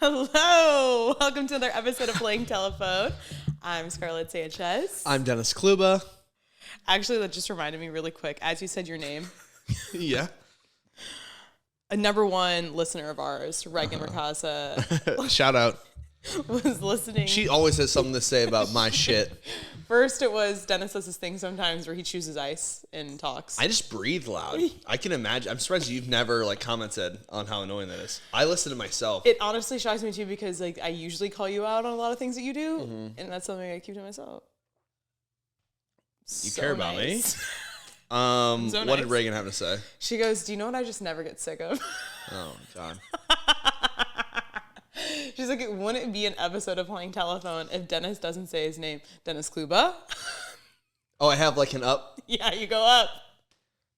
Hello. Welcome to another episode of Playing Telephone. I'm Scarlett Sanchez. I'm Dennis Kluba. Actually, that just reminded me really quick. As you said your name, Yeah. a number one listener of ours, Regan Mercasa, Shout out. was listening. She always has something to say about my shit. First, it was Dennis does this thing sometimes where he chooses ice in talks. I just breathe loud. I can imagine. I'm surprised you've never commented on how annoying that is. I listen to myself. It honestly shocks me too because I usually call you out on a lot of things that you do, and that's something I keep to myself. You care about me? So What nice. did Reagan have to say? She goes, "Do you know what I just never get sick of?" Oh God. She's like, "Wouldn't it be an episode of Playing Telephone if Dennis doesn't say his name? Dennis Kluba?" Oh, I have an up. Yeah, you go up.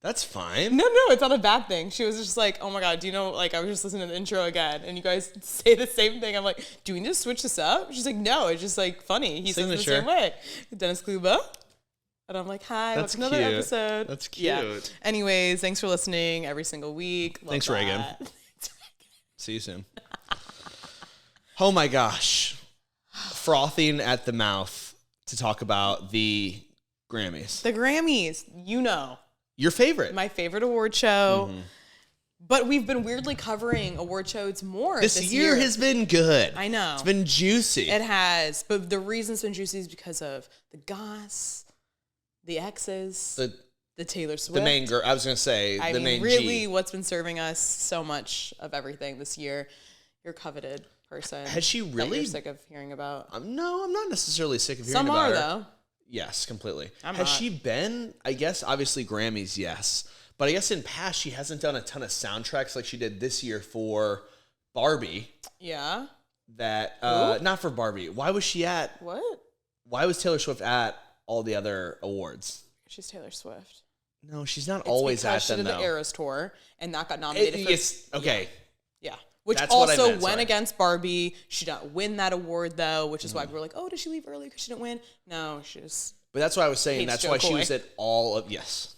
That's fine. No, it's not a bad thing. She was just like, "Oh my God, do you know, I was just listening to the intro again, and you guys say the same thing." I'm like, "Do we need to switch this up?" She's like, "No, it's just funny. He says it the same way." Dennis Kluba. And I'm like, "Hi, That's welcome to another cute. episode." That's cute. Yeah. Anyways, thanks for listening every single week. Love Thanks, that. Reagan. See you soon. Oh my gosh. Frothing at the mouth to talk about the Grammys. The Grammys, Your favorite. my favorite award show. But we've been weirdly covering award shows more This year has been good. I know. It's been juicy. It has. But the reason it's been juicy is because of the goss, the exes, the Taylor Swift. The main girl. I was going to say the main really, G. what's been serving us so much of everything this year, your coveted person. Has she that really? You're sick of hearing about. No, I'm not necessarily sick of hearing Some about are, her. though. Yes, completely. I'm Has not. she been, I guess, obviously Grammys, yes. But I guess in past, she hasn't done a ton of soundtracks like she did this year for Barbie. Yeah. Not for Barbie. Why was Taylor Swift at all the other awards? She's Taylor Swift. No, she's not It's always at because she them, did though. the Eras tour and that got nominated for. Okay. Yeah. Which That's what I also meant, went sorry. against Barbie. She didn't win that award, though, which is why we were like, "Oh, did she leave early because she didn't win?" No, she just... But that's why I was saying Hates that's Joe why she Coy. was at all of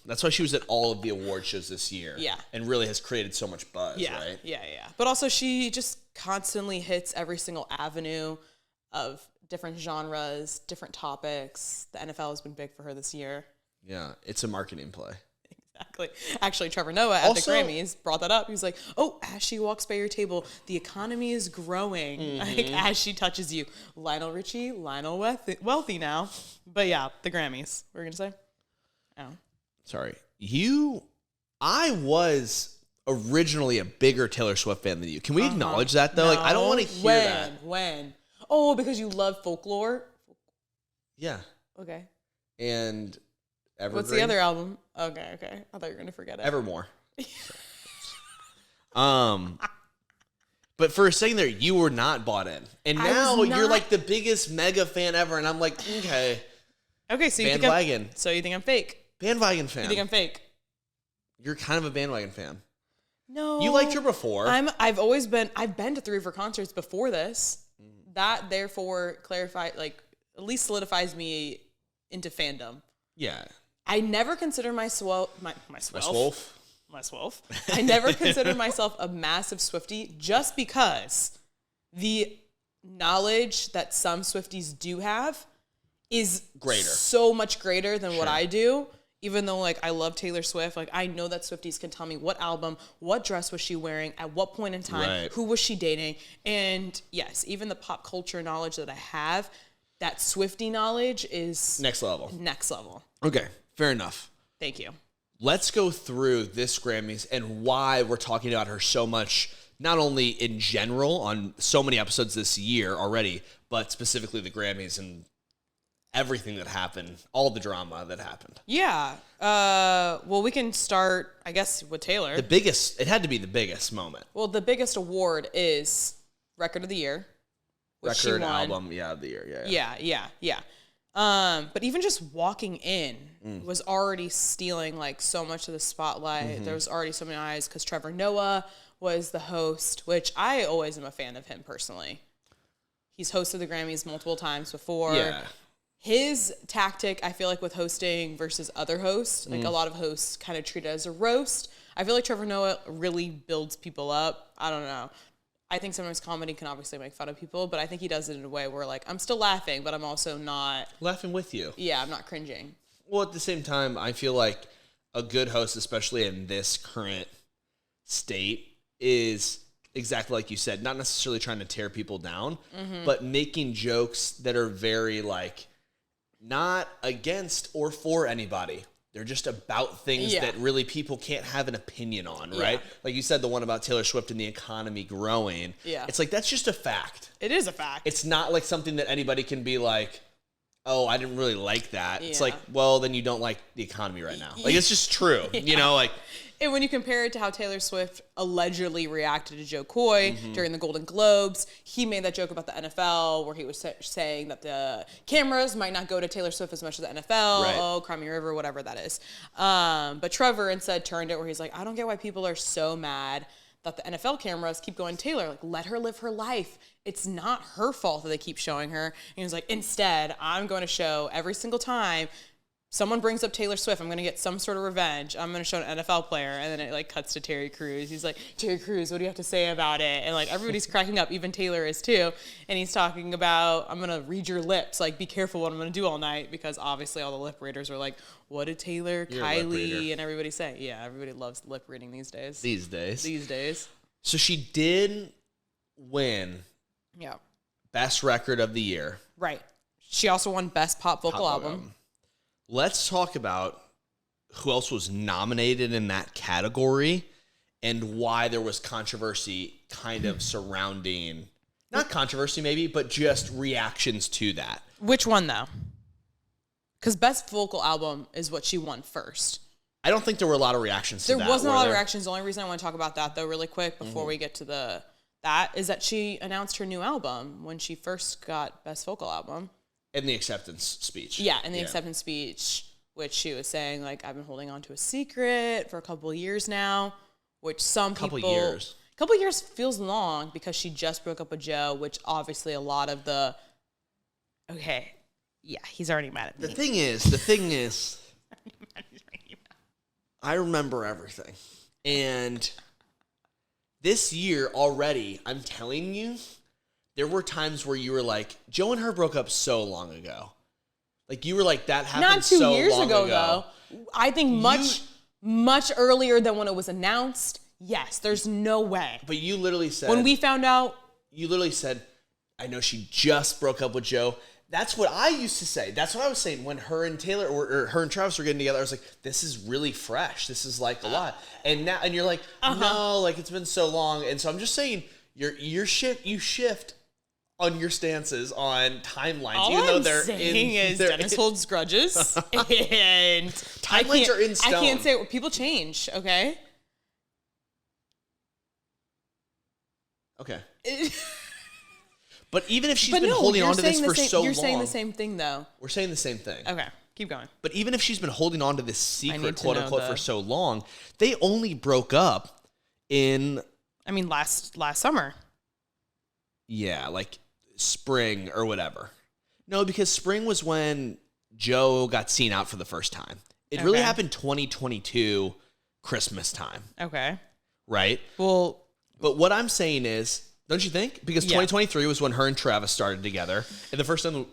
that's why she was at all of the award shows this year. Yeah. And really has created so much buzz, right? Yeah. But also, she just constantly hits every single avenue of different genres, different topics. The NFL has been big for her this year. Yeah, it's a marketing play. Exactly. Actually, Trevor Noah at Also- the Grammys brought that up. He was like, "Oh, as she walks by your table, the economy is growing." As she touches you. Lionel Richie, Lionel Wealthy now. But yeah, the Grammys. What were you going to say? Oh. Sorry. I was originally a bigger Taylor Swift fan than you. Can we acknowledge that, though? I don't want to hear that. When? Oh, because you love folklore? Yeah. Okay. And Evergreen. What's the other album? Okay. I thought you were going to forget it. Evermore. But for a second there, you were not bought in. And I now was you're not- the biggest mega fan ever. And I'm like, okay. Okay, so you think Bandwagon. you think I'm fake? Bandwagon fan. You think I'm fake? You're kind of a bandwagon fan. No. You liked her before. I've been to 3 of her concerts before this. That therefore at least solidifies me into fandom. Yeah. I never consider myself. Wolf. I never considered myself a massive Swiftie just because the knowledge that some Swifties do have is Greater. so much greater than what Sure. I do. Even though I love Taylor Swift, I know that Swifties can tell me what album, what dress was she wearing, at what point in time, Right. who was she dating, and yes, even the pop culture knowledge that I have, that Swiftie knowledge is Next level. next level. Okay. Fair enough. Thank you. Let's go through this Grammys and why we're talking about her so much, not only in general on so many episodes this year already, but specifically the Grammys and everything that happened, all the drama that happened. Yeah. Well, we can start, I guess, with Taylor. It had to be the biggest moment. Well, the biggest award is Record of the Year. Which she Record, won. album, of the year. Yeah. But even just walking in was already stealing so much of the spotlight. There was already so many eyes because Trevor Noah was the host, which I always am a fan of him personally. He's hosted the Grammys multiple times before. Yeah. His tactic, I feel with hosting versus other hosts, a lot of hosts kind of treat it as a roast. I feel Trevor Noah really builds people up. I don't know. I think sometimes comedy can obviously make fun of people, but I think he does it in a way where, like, I'm still laughing, but I'm also not... Laughing with you. Yeah, I'm not cringing. Well, at the same time, I feel like a good host, especially in this current state, is exactly like you said, not necessarily trying to tear people down, but making jokes that are very, like, not against or for anybody. They're just about things that really people can't have an opinion on, right? Like you said, the one about Taylor Swift and the economy growing. Yeah. It's like, that's just a fact. It is a fact. It's not like something that anybody can be like, oh, I didn't really like that. Yeah. It's like, well, then you don't like the economy right now. Like, it's just true, you know, like. And when you compare it to how Taylor Swift allegedly reacted to Joe Coy during the Golden Globes, he made that joke about the NFL where he was saying that the cameras might not go to Taylor Swift as much as the NFL. Right. Oh, Crimey River, whatever that is. But Trevor instead turned it where he's like, I don't get why people are so mad that the NFL cameras keep going to Taylor. Like, let her live her life. It's not her fault that they keep showing her. And he was like, instead, I'm going to show every single time someone brings up Taylor Swift, I'm going to get some sort of revenge. I'm going to show an NFL player. And then it, like, cuts to Terry Crews. He's like, Terry Crews, what do you have to say about it? And, like, everybody's cracking up. Even Taylor is, too. And he's talking about, I'm going to read your lips. Like, be careful what I'm going to do all night. Because, obviously, all the lip readers are like, what did Taylor, Kylie, and everybody say? Yeah, everybody loves lip reading these days. These days. So she did win. Yeah. Best record of the year. Right. She also won Best Pop Vocal Album. Let's talk about who else was nominated in that category and why there was controversy kind of surrounding, not controversy maybe, but just reactions to that. Which one, though? Because Best Vocal Album is what she won first. I don't think there were a lot of reactions to that. There wasn't a lot of reactions. The only reason I want to talk about that, though, really quick before we get to that is that she announced her new album when she first got Best Vocal Album. In the acceptance speech. Yeah, in the acceptance speech, which she was saying, like, I've been holding on to a secret for a couple of years now, which couple of years feels long because she just broke up with Joe, which obviously a lot of he's already mad at me. The thing is, I remember everything. And this year already, I'm telling you, there were times where you were like, Joe and her broke up so long ago. Like, you were like, that happened not 2 so years long ago, though. I think much earlier than when it was announced. Yes, there's no way. But you literally said... When we found out... You literally said, I know she just broke up with Joe. That's what I used to say. That's what I was saying when her and Taylor or her and Travis were getting together. I was like, this is really fresh. This is like a lot. And now, and you're like, no, like it's been so long. And so I'm just saying, you shift on your stances on timelines, all even though I'm they're saying is Dennis holds grudges, and timelines are in stone. I can't say people change. Okay. Okay. But even if she's been holding on to this for so long, you're saying the same thing, though. We're saying the same thing. Okay, keep going. But even if she's been holding on to this secret, quote unquote, for so long, they only broke up in. I mean, last summer. Yeah, like spring or whatever. No, because spring was when Joe got seen out for the first time. It really happened 2022 Christmas time. Okay. Right? Well, but what I'm saying is, don't you think? Because 2023 was when her and Travis started together. And the first time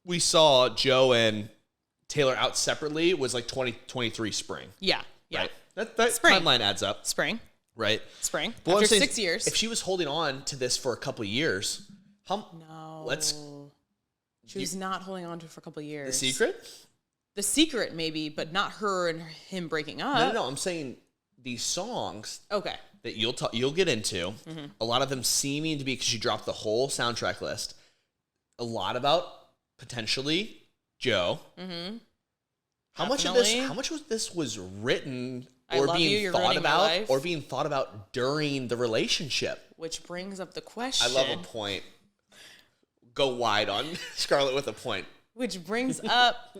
we saw Joe and Taylor out separately was like 2023 spring. Yeah. Yeah. Right? That spring. Timeline adds up. Spring. Right? Spring. But after 6 years. If she was holding on to this for a couple of years, she was not holding on to it for a couple of years. The secret? The secret, maybe, but not her and him breaking up. No. I'm saying these songs. Okay. That you'll get into. Mm-hmm. A lot of them seeming to be, because she dropped the whole soundtrack list. A lot about potentially Joe. Mm-hmm. How much of this was written or being thought about during the relationship? Which brings up the question. I love a point. Go wide on Scarlett with a point. Which brings up,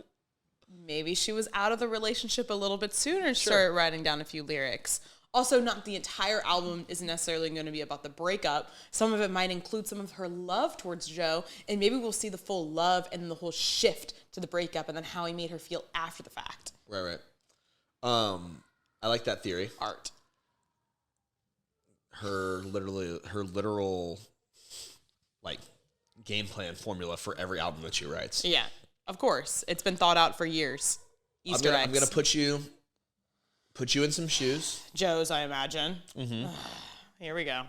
maybe she was out of the relationship a little bit sooner and started writing down a few lyrics. Also, not the entire album is necessarily going to be about the breakup. Some of it might include some of her love towards Joe, and maybe we'll see the full love and the whole shift to the breakup and then how he made her feel after the fact. Right. I like that theory. Art. her literal like game plan formula for every album that she writes. Yeah, of course. It's been thought out for years. Easter eggs. I'm gonna put you in some shoes. Joe's, I imagine. Mm-hmm. Here we go.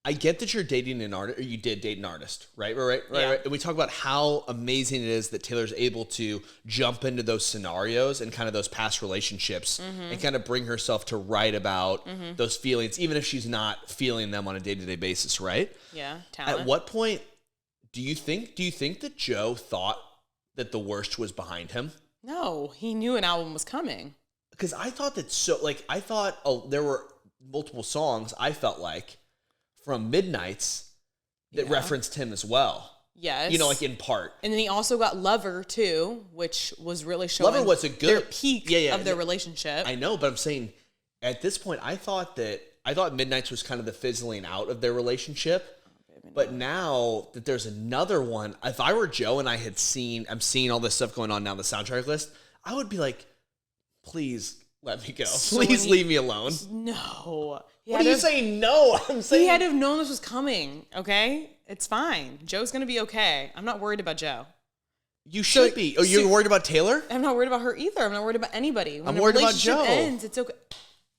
I get that you're dating an artist, or you did date an artist, right? Right. And we talk about how amazing it is that Taylor's able to jump into those scenarios and kind of those past relationships and kind of bring herself to write about those feelings, even if she's not feeling them on a day-to-day basis, right? Yeah, talent. At what point do you think that Joe thought that the worst was behind him? No, he knew an album was coming. Because I thought there were multiple songs, I felt like, from Midnights that referenced him as well. Yes. You know, like in part. And then he also got Lover, too, which was really showing Lover was a good their peak of their relationship. I know, but I'm saying at this point, I thought Midnights was kind of the fizzling out of their relationship. But now that there's another one, if I were Joe and I'm seeing all this stuff going on now on the soundtrack list, I would be like, please let me go. Please leave me alone. No. What are you saying? No, I'm saying he had to have known this was coming. Okay, it's fine. Joe's gonna be okay. I'm not worried about Joe. You should be. Oh, you're worried about Taylor? I'm not worried about her either. I'm not worried about anybody. When I'm worried about Joe. Ends, it's okay.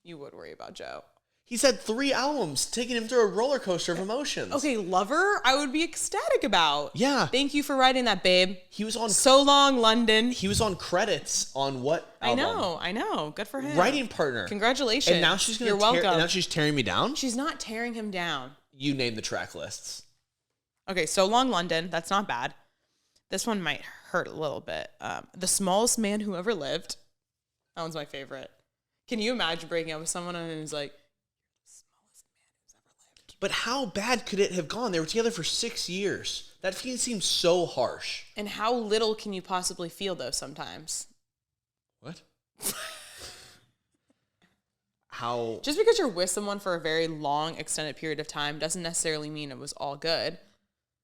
You would worry about Joe. He's had 3 albums, taking him through a roller coaster of emotions. Okay, Lover, I would be ecstatic about. Yeah. Thank you for writing that, babe. He was on So Long, London. He was on credits on what album? I know. Good for him. Writing partner. Congratulations. And now she's You're welcome. And now she's tearing me down? She's not tearing him down. You name the track lists. Okay, So Long, London. That's not bad. This one might hurt a little bit. The Smallest Man Who Ever Lived. That one's my favorite. Can you imagine breaking up with someone and it's like, but how bad could it have gone? They were together for 6 years. That feeling seems so harsh. And how little can you possibly feel, though, sometimes? What? How? Just because you're with someone for a very long, extended period of time doesn't necessarily mean it was all good.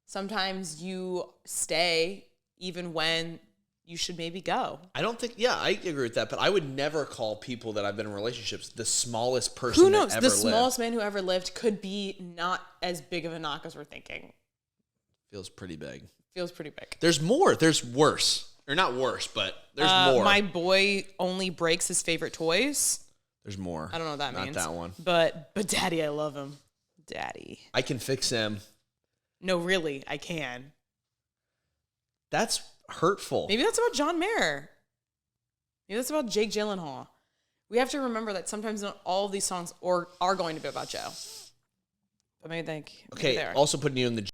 Sometimes you stay even when you should maybe go. I don't think, I agree with that, but I would never call people that I've been in relationships the smallest person who knows? that ever lived. The smallest man who ever lived could be not as big of a knock as we're thinking. Feels pretty big. There's more. There's worse. Or not worse, but there's more. My boy only breaks his favorite toys. There's more. I don't know what that means. Not that one. But Daddy, I love him. Daddy. I can fix him. No, really, I can. That's hurtful. Maybe that's about John Mayer. Maybe that's about Jake Gyllenhaal. We have to remember that sometimes not all of these songs are going to be about Joe. But maybe think. Okay, also putting you in the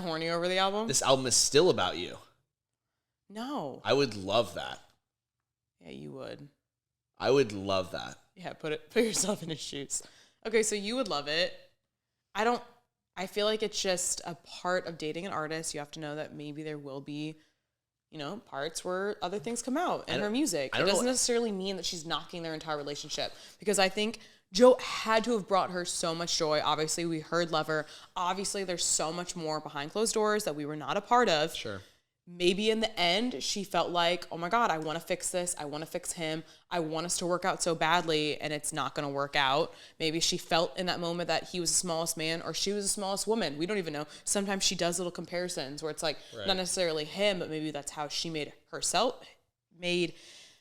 horny over the album? This album is still about you. No. I would love that. Yeah, you would. I would love that. Yeah, put yourself in his shoes. Okay, so you would love it. I feel like it's just a part of dating an artist. You have to know that maybe there will be, parts where other things come out in her music. It doesn't necessarily mean that she's knocking their entire relationship, because I think Joe had to have brought her so much joy. Obviously, we heard Lover. Obviously, there's so much more behind closed doors that we were not a part of. Sure. Maybe in the end, she felt like, oh my God, I want to fix this. I want to fix him. I want us to work out so badly, and it's not going to work out. Maybe she felt in that moment that he was the smallest man or she was the smallest woman. We don't even know. Sometimes she does little comparisons where it's like, not necessarily him, but maybe that's how she made made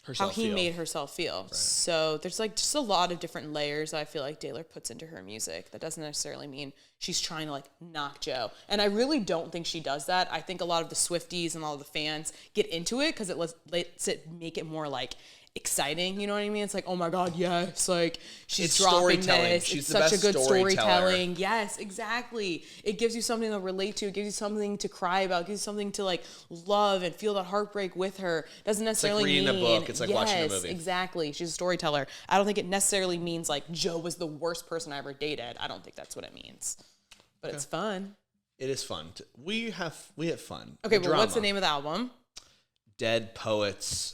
herself feel. Right. So there's like just a lot of different layers that I feel like Taylor puts into her music. That doesn't necessarily mean she's trying to like knock Joe. And I really don't think she does that. I think a lot of the Swifties and all of the fans get into it because it lets it make it more like exciting. You know what I mean? It's like, oh my God, yes. Like she's dropping this. She's it's such a good storytelling. Yes, exactly. It gives you something to relate to. It gives you something to cry about. It gives you something to like love and feel that heartbreak with her. Doesn't necessarily mean. It's like reading a book. It's like watching a movie. Exactly. She's a storyteller. I don't think it necessarily means like Joe was the worst person I ever dated. I don't think that's what it means. But it's fun. It is fun. We have fun. Okay, well, what's the name of the album? Dead Poets.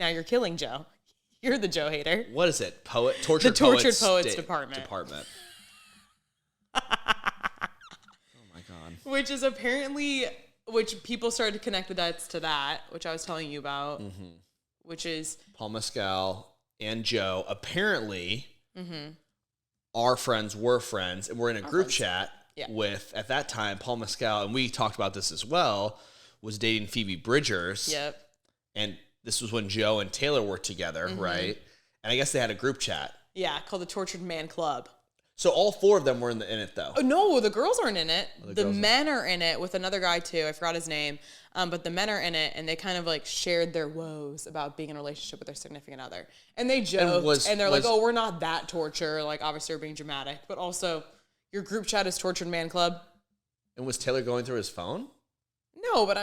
Now you're killing Joe. You're the Joe hater. What is it? Tortured Poets Department. which is apparently, which people started to connect the dots to that, which I was telling you about, which is Paul Mescal and Joe apparently our friends were friends, and we're in a group chat with, at that time, Paul Mescal, and we talked about this as well, was dating Phoebe Bridgers. Yep. And this was when Joe and Taylor were together, right? And I guess they had a group chat. Yeah, called the Tortured Man Club. So all 4 of them were in it, though. Oh, no, the girls aren't in it. The men are in it with another guy, too. I forgot his name. But the men are in it, and they kind of, like, shared their woes about being in a relationship with their significant other. And they joked, and they're like, oh, we're not that torture. Like, obviously, we're being dramatic. But also, your group chat is Tortured Man Club. And was Taylor going through his phone? No, but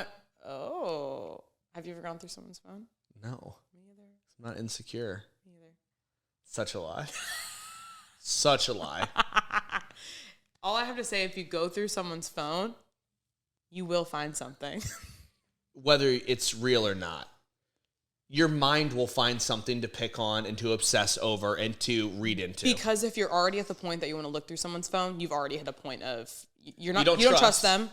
have you ever gone through someone's phone? No. Me either. I'm not insecure. Me either. Such a lie. Such a lie. All I have to say, if you go through someone's phone, you will find something. Whether it's real or not. Your mind will find something to pick on and to obsess over and to read into. Because if you're already at the point that you want to look through someone's phone, you've already hit a point of you don't trust them.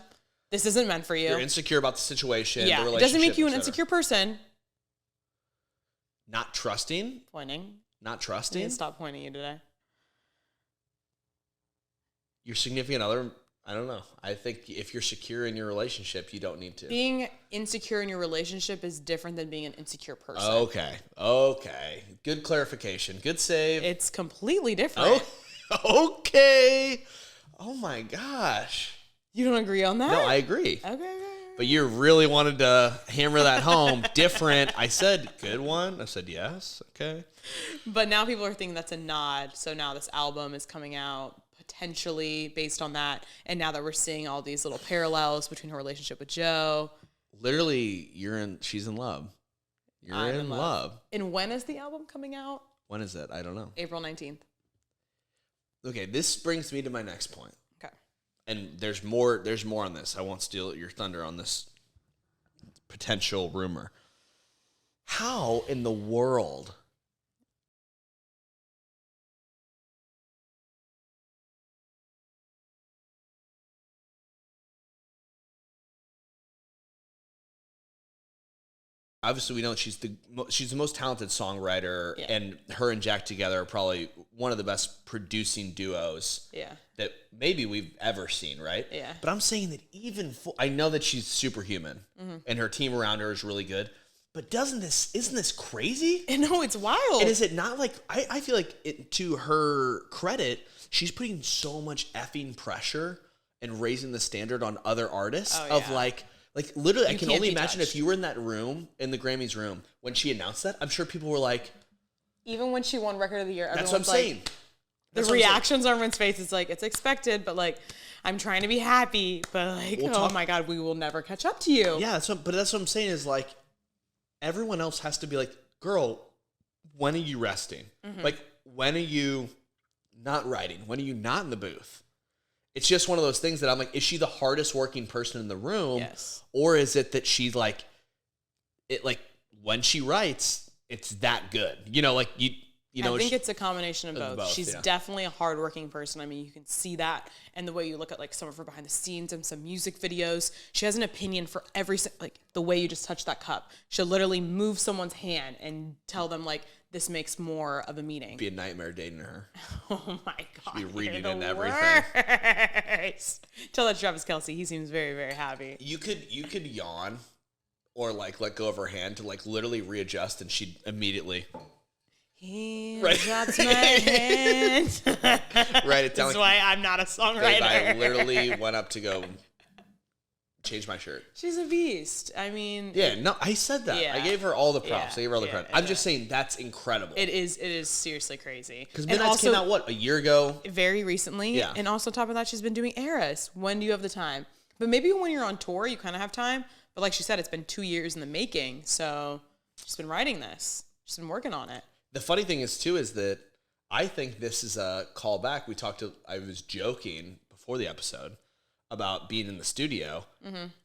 This isn't meant for you. You're insecure about the situation. Yeah, the relationship, it doesn't make you an insecure person. Not trusting. Pointing. Not trusting. I need to stop pointing you today. Your significant other, I don't know. I think if you're secure in your relationship, you don't need to. Being insecure in your relationship is different than being an insecure person. Okay. Good clarification. Good save. It's completely different. Oh, okay. Oh my gosh. You don't agree on that? No, I agree. Okay. But you really wanted to hammer that home. Different. I said, good one. I said, yes. Okay. But now people are thinking that's a nod. So now this album is coming out potentially based on that. And now that we're seeing all these little parallels between her relationship with Joe. Literally, she's in love. I'm in love. And when is the album coming out? When is it? I don't know. April 19th. Okay, this brings me to my next point. Okay. And there's more on this. I won't steal your thunder on this potential rumor. How in the world obviously we know she's the most talented songwriter, and her and Jack together are probably one of the best producing duos that maybe we've ever seen, right? Yeah. But I'm saying that I know that she's superhuman and her team around her is really good, but isn't this crazy? No, it's wild. And is it not like, I feel like to her credit, she's putting so much effing pressure and raising the standard on other artists of like literally, I can only imagine if you were in that room, in the Grammys room, when she announced that, I'm sure people were like... Even when she won Record of the Year, that's what I'm saying. The reactions on everyone's face, it's like, it's expected, but like, I'm trying to be happy, but like, my God, we will never catch up to you. Yeah, but that's what I'm saying is like, everyone else has to be like, girl, when are you resting? Like, when are you not writing? When are you not in the booth? It's just one of those things that I'm like, is she the hardest working person in the room? Yes. Or is it that she's like, when she writes, it's that good? You know, like I think it's a combination of both. She's definitely a hardworking person. I mean, you can see that, and the way you look at like some of her behind the scenes and some music videos. She has an opinion for like the way you just touch that cup. She'll literally move someone's hand and tell them like, this makes more of a meaning. It'd be a nightmare dating her. Oh my God. She'd be reading and everything. Tell that to Travis Kelce. He seems very, very happy. You could yawn or like let go of her hand to like literally readjust, and she'd immediately... He drops my hand. Right. That's why I'm not a songwriter. I literally went up to go change my shirt. She's a beast. I mean... Yeah, no, I said that. Yeah. I gave her all the props. I gave her all the credit. I'm yeah. just saying that's incredible. It is seriously crazy. Because Midnight's came out, a year ago? Very recently. Yeah. And also on top of that, she's been doing Eras. When do you have the time? But maybe when you're on tour, you kind of have time. But like she said, it's been 2 years in the making. So she's been writing this. She's been working on it. The funny thing is, too, is that I think this is a callback. I was joking before the episode about being in the studio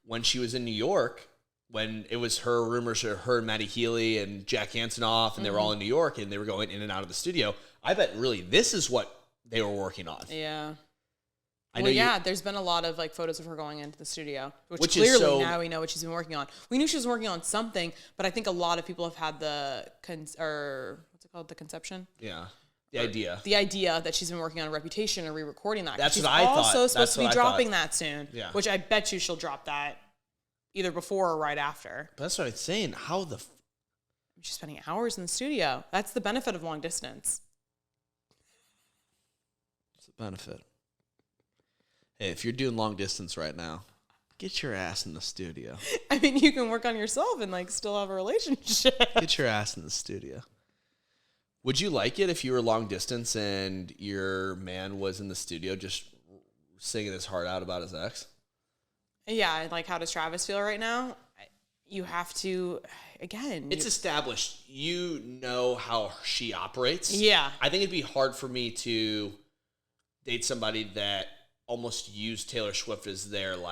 when she was in New York, when it was her rumors of her, Matty Healy, and Jack Antonoff, and they were all in New York, and they were going in and out of the studio. I bet really this is what they were working on. Yeah. There's been a lot of like photos of her going into the studio, which is clearly now we know what she's been working on. We knew she was working on something, but I think a lot of people have had the conception? Yeah. The idea that she's been working on Reputation and re-recording that. That's she's what I thought. also supposed to be dropping that soon, which I bet you she'll drop that either before or right after. But that's what I'm saying. How the... She's spending hours in the studio. That's the benefit of long distance. What's the benefit? Hey, if you're doing long distance right now, get your ass in the studio. I mean, you can work on yourself and like still have a relationship. Get your ass in the studio. Would you like it if you were long distance and your man was in the studio just singing his heart out about his ex? Yeah, like how does Travis feel right now? You have to, again. It's established. You know how she operates. Yeah. I think it'd be hard for me to date somebody that almost used Taylor Swift as their be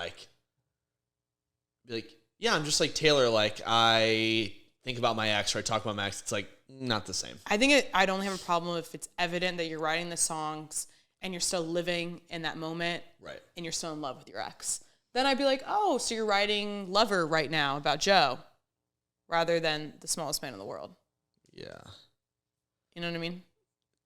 like, yeah, I'm just like Taylor. Like I think about my ex or I talk about my ex. It's like not the same. I'd only have a problem if it's evident that you're writing the songs and you're still living in that moment. Right. And you're still in love with your ex. Then I'd be like, oh, so you're writing Lover right now about Joe rather than The Smallest Man in the World. Yeah. You know what I mean?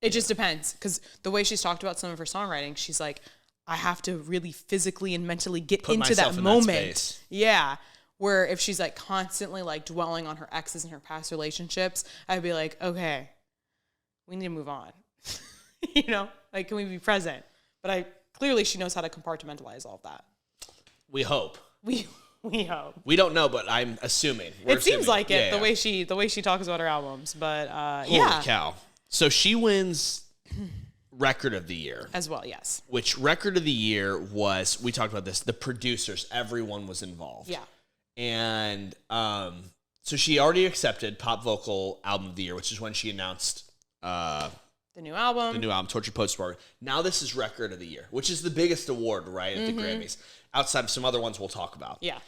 It just depends. Because the way she's talked about some of her songwriting, she's like, I have to really physically and mentally get into that moment. Yeah. Where if she's like constantly like dwelling on her exes and her past relationships, I'd be like, okay, we need to move on. You know, like, can we be present? But clearly she knows how to compartmentalize all of that. We hope. We hope. We don't know, but I'm assuming. It seems like it, the way she talks about her albums. But Holy cow. So she wins Record of the Year. As well, yes. Which Record of the Year was, we talked about this, the producers, everyone was involved. Yeah. And so she already accepted Pop Vocal Album of the Year, which is when she announced the new album, Tortured Postcard. Now this is Record of the Year, which is the biggest award, right, at the Grammys. Outside of some other ones we'll talk about. Yeah.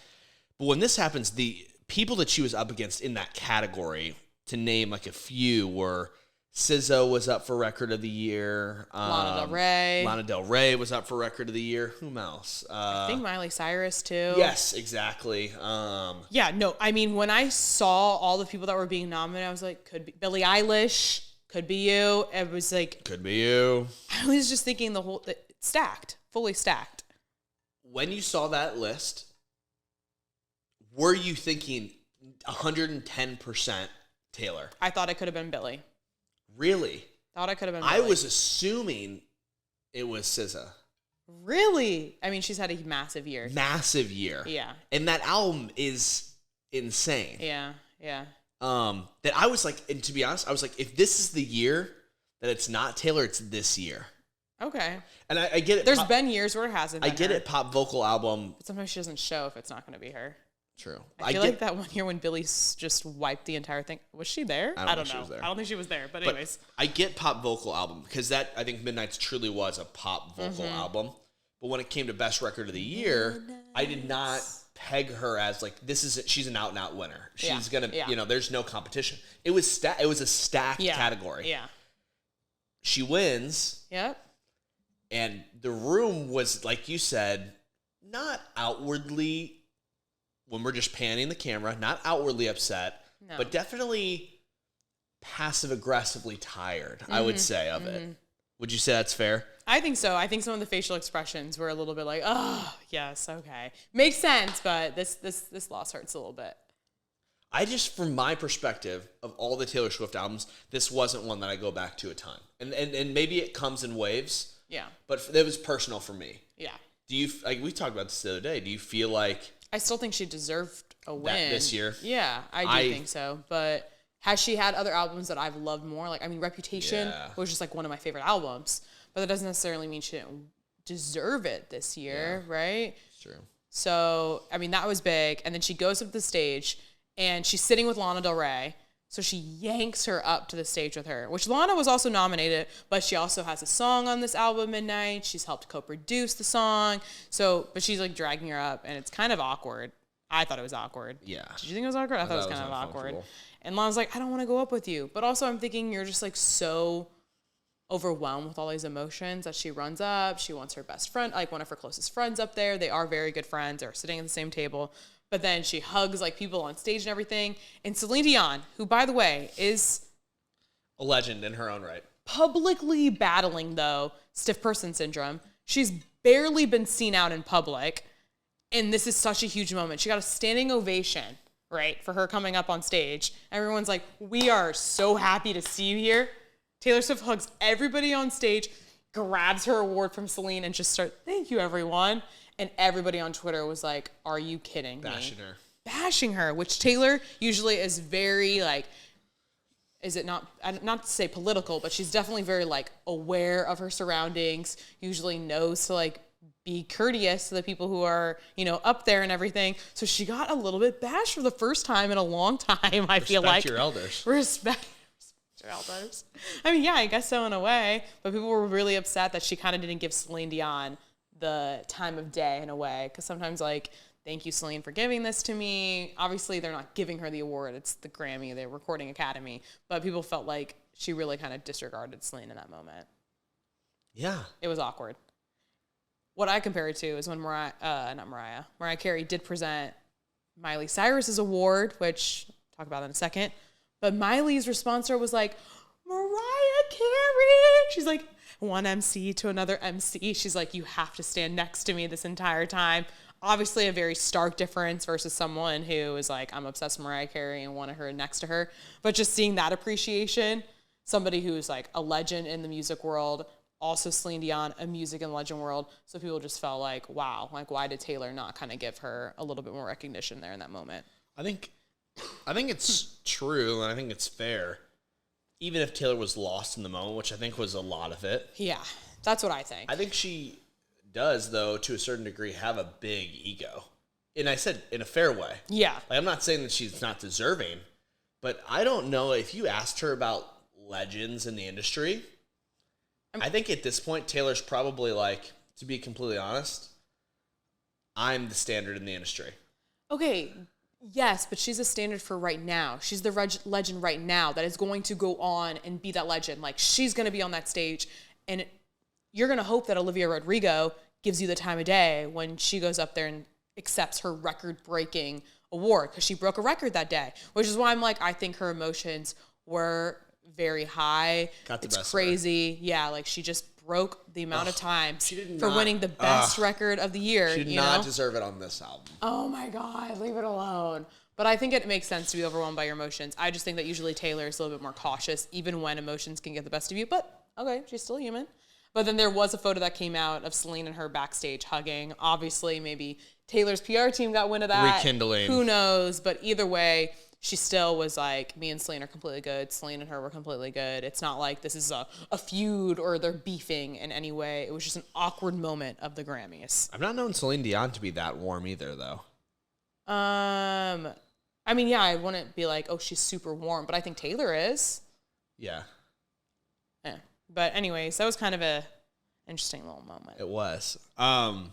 But when this happens, the people that she was up against in that category, to name like a few, were SZA was up for Record of the Year. Lana Del Rey. Lana Del Rey was up for Record of the Year. Whom else? I think Miley Cyrus too. Yes, exactly. Yeah, no, I mean, when I saw all the people that were being nominated, I was like, could be Billie Eilish, could be you. It was like, could be you. I was just thinking stacked, fully stacked. When you saw that list, were you thinking 110% Taylor? I thought it could have been Billie. Really? Thought it could have been Billie. I was assuming it was SZA. Really? I mean, she's had a massive year. Massive year. Yeah. And that album is insane. Yeah, yeah. That I was like, and to be honest, I was like, if this is the year that it's not Taylor, it's this year. Okay. And I get it. There's been years where it hasn't been I get her. it, Pop Vocal Album. But sometimes she doesn't show if it's not going to be her. True. I feel like that one year when Billie just wiped the entire thing. Was she there? I don't know. She was there. I don't think she was there. But anyways. I get Pop Vocal Album because that, I think Midnight's truly was a pop vocal album. But when it came to Best Record of the Year, I did not peg her as like, she's an out and out winner. She's going to, there's no competition. It was a stacked category. Yeah. She wins. Yep. And the room was, like you said, not outwardly, when we're just panning the camera, not outwardly upset, but definitely passive-aggressively tired, I would say, of it. Would you say that's fair? I think so. I think some of the facial expressions were a little bit like, oh, yes, okay. Makes sense, but this loss hurts a little bit. I just, from my perspective, of all the Taylor Swift albums, this wasn't one that I go back to a ton. And maybe it comes in waves. Yeah. But it was personal for me. Yeah. Do you, like we talked about this the other day, do you feel like... I still think she deserved a win. This year? Yeah, I do think so. But has she had other albums that I've loved more? Like, I mean, Reputation was just like one of my favorite albums. But that doesn't necessarily mean she didn't deserve it this year, right? It's true. So, I mean, that was big. And then she goes up to the stage, and she's sitting with Lana Del Rey. So she yanks her up to the stage with her, which Lana was also nominated, but she also has a song on this album, Midnight. She's helped co-produce the song. So, but she's like dragging her up, and it's kind of awkward. I thought it was awkward. Yeah. Did you think it was awkward? I thought it was kind of awkward. And Lana's like, I don't want to go up with you. But also I'm thinking you're just like so overwhelmed with all these emotions that she runs up. She wants her best friend, like one of her closest friends up there. They are very good friends. They're sitting at the same table. But then she hugs like people on stage and everything. And Celine Dion, who by the way is a legend in her own right, publicly battling though stiff person syndrome. She's barely been seen out in public. And this is such a huge moment. She got a standing ovation, right, for her coming up on stage. Everyone's like, we are so happy to see you here. Taylor Swift hugs everybody on stage, grabs her award from Celine, and just starts, thank you, everyone. And everybody on Twitter was like, are you kidding me? Bashing her, which Taylor usually is very, like, is it not to say political, but she's definitely very, like, aware of her surroundings, usually knows to, like, be courteous to the people who are, you know, up there and everything. So she got a little bit bashed for the first time in a long time, I feel like. Respect your elders. Respect your elders. I mean, yeah, I guess so in a way. But people were really upset that she kind of didn't give Celine Dion the time of day in a way. Because sometimes, like, thank you, Celine, for giving this to me. Obviously, they're not giving her the award. It's the Grammy, the Recording Academy. But people felt like she really kind of disregarded Celine in that moment. Yeah. It was awkward. What I compare it to is when Mariah Carey did present Miley Cyrus's award, which I'll talk about in a second. But Miley's response to her was like, Mariah Carey. She's like, one MC to another MC. She's like, you have to stand next to me this entire time. Obviously a very stark difference versus someone who is like, I'm obsessed with Mariah Carey and wanted her next to her. But just seeing that appreciation, somebody who's like a legend in the music world, also Celine Dion, a music and legend world. So people just felt like, wow, like why did Taylor not kind of give her a little bit more recognition there in that moment? I think it's true, and I think it's fair. Even if Taylor was lost in the moment, which I think was a lot of it. Yeah, that's what I think. I think she does, though, to a certain degree, have a big ego. And I said in a fair way. Yeah. Like, I'm not saying that she's not deserving, but I don't know if you asked her about legends in the industry. I think at this point, Taylor's probably like, to be completely honest, I'm the standard in the industry. Okay, yes, but she's a standard for right now. She's the legend right now that is going to go on and be that legend. Like, she's going to be on that stage, and you're going to hope that Olivia Rodrigo gives you the time of day when she goes up there and accepts her record-breaking award, because she broke a record that day, which is why I'm like, I think her emotions were very high. It's crazy. Yeah, like she just broke the amount of time for winning the best record of the year. She did not deserve it on this album. Oh my God, leave it alone. But I think it makes sense to be overwhelmed by your emotions. I just think that usually Taylor is a little bit more cautious, even when emotions can get the best of you. But okay, she's still human. But then there was a photo that came out of Celine and her backstage hugging. Obviously, maybe Taylor's PR team got wind of that. Rekindling. Who knows? But either way, she still was like, me and Celine are completely good. Celine and her were completely good. It's not like this is a feud or they're beefing in any way. It was just an awkward moment of the Grammys. I've not known Celine Dion to be that warm either, though. I mean, yeah, I wouldn't be like, oh, she's super warm, but I think Taylor is. Yeah. Yeah. But anyways, that was kind of a interesting little moment. It was. That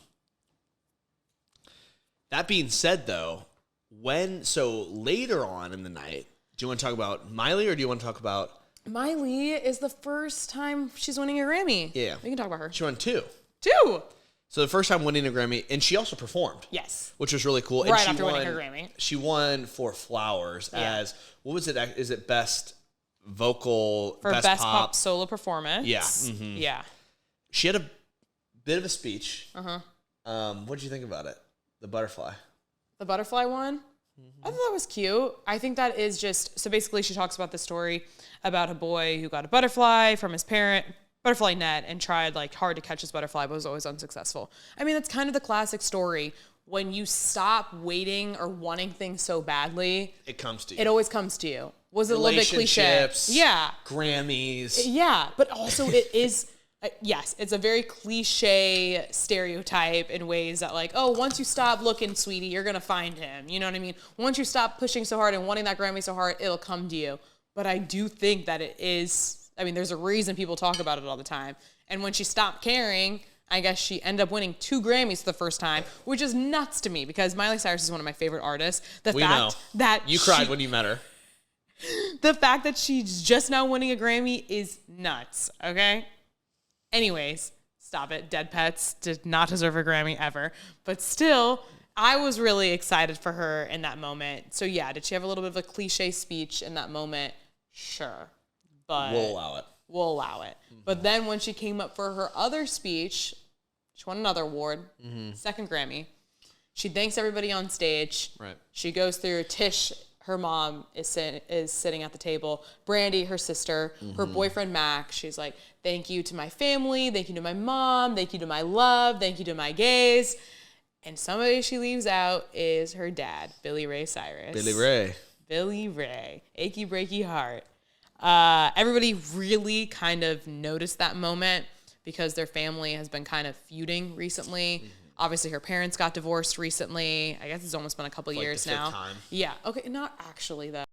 being said, though, so later on in the night, do you want to talk about Miley or do you want to talk about... Miley is the first time she's winning a Grammy. Yeah. We can talk about her. She won 2. 2! So the first time winning a Grammy, and she also performed. Yes. Which was really cool. Right and she after winning her Grammy. She won for Flowers as, what was it? Is it best vocal, for best pop solo performance? Yeah. Mm-hmm. Yeah. She had a bit of a speech. What did you think about it? The butterfly. The butterfly one? Mm-hmm. I thought that was cute. I think that is just, so basically she talks about the story about a boy who got a butterfly from his butterfly net and tried like hard to catch his butterfly, but was always unsuccessful. I mean, that's kind of the classic story. When you stop waiting or wanting things so badly, it comes to you. It always comes to you. Was it a little bit cliche? Yeah. Grammys. Yeah, but also it is... yes, it's a very cliche stereotype in ways that like, oh, once you stop looking, sweetie, you're going to find him. You know what I mean? Once you stop pushing so hard and wanting that Grammy so hard, it'll come to you. But I do think that it is, I mean, there's a reason people talk about it all the time. And when she stopped caring, I guess she ended up winning 2 Grammys for the first time, which is nuts to me because Miley Cyrus is one of my favorite artists. We know. That you cried when you met her. The fact that she's just now winning a Grammy is nuts, okay? Anyways, stop it. Dead Pets did not deserve a Grammy ever. But still, I was really excited for her in that moment. So yeah, did she have a little bit of a cliche speech in that moment? Sure. But We'll allow it. We'll allow it. Mm-hmm. But then when she came up for her other speech, she won another award, second Grammy. She thanks everybody on stage. Right. She goes through Tish. Her mom is sitting at the table. Brandy, her sister, her boyfriend, Mac. She's like, thank you to my family. Thank you to my mom. Thank you to my love. Thank you to my gays. And somebody she leaves out is her dad, Billy Ray Cyrus. Billy Ray. Achy breaky heart. Everybody really kind of noticed that moment because their family has been kind of feuding recently. Obviously, her parents got divorced recently. I guess it's almost been a couple years the fifth now. Time. Yeah. Okay. Not actually, though.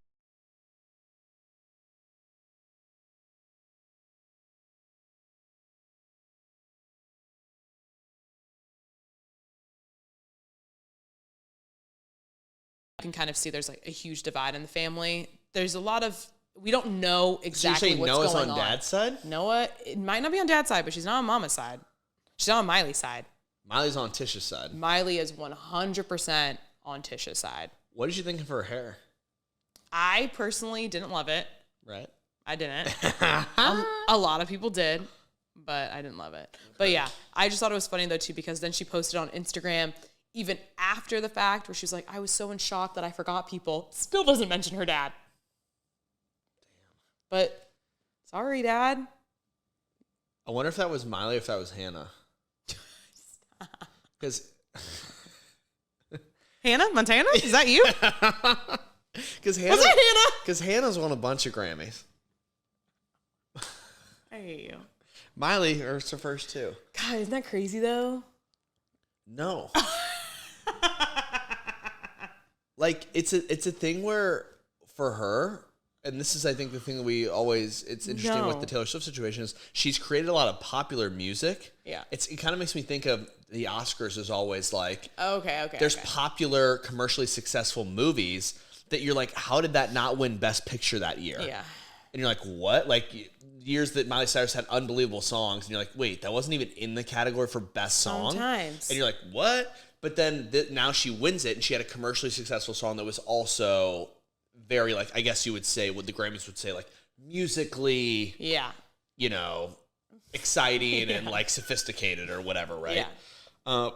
You can kind of see there's like a huge divide in the family. There's a lot of, we don't know exactly what's Noah's going on Dad's side? Noah, it might not be on Dad's side, but she's not on Mama's side. She's not on Miley's side. Miley's on Tish's side. Miley is 100% on Tish's side. What did you think of her hair? I personally didn't love it. Right. I didn't. A lot of people did, but I didn't love it. Okay. But yeah, I just thought it was funny though too, because then she posted on Instagram even after the fact where she was like, I was so in shock that I forgot people. Still doesn't mention her dad. Damn. But sorry, Dad. I wonder if that was Miley or if that was Hannah. Because Hannah Montana, is that you? Because Hannah's won a bunch of Grammys. I hate you. Miley are her first two. God, isn't that crazy though? No. Like it's a thing where for her, and this is I think the thing that we always it's interesting with the Taylor Swift situation is she's created a lot of popular music. Yeah. It kind of makes me think of the Oscars as always like okay. There's popular commercially successful movies that you're like, how did that not win Best Picture that year? Yeah. And you're like, what? Like years that Miley Cyrus had unbelievable songs, and you're like, wait, that wasn't even in the category for Best Song? Sometimes. And you're like, what? But then now she wins it, and she had a commercially successful song that was also very, like, I guess you would say, what the Grammys would say, like, musically, you know, exciting and, like, sophisticated or whatever, right? Yeah.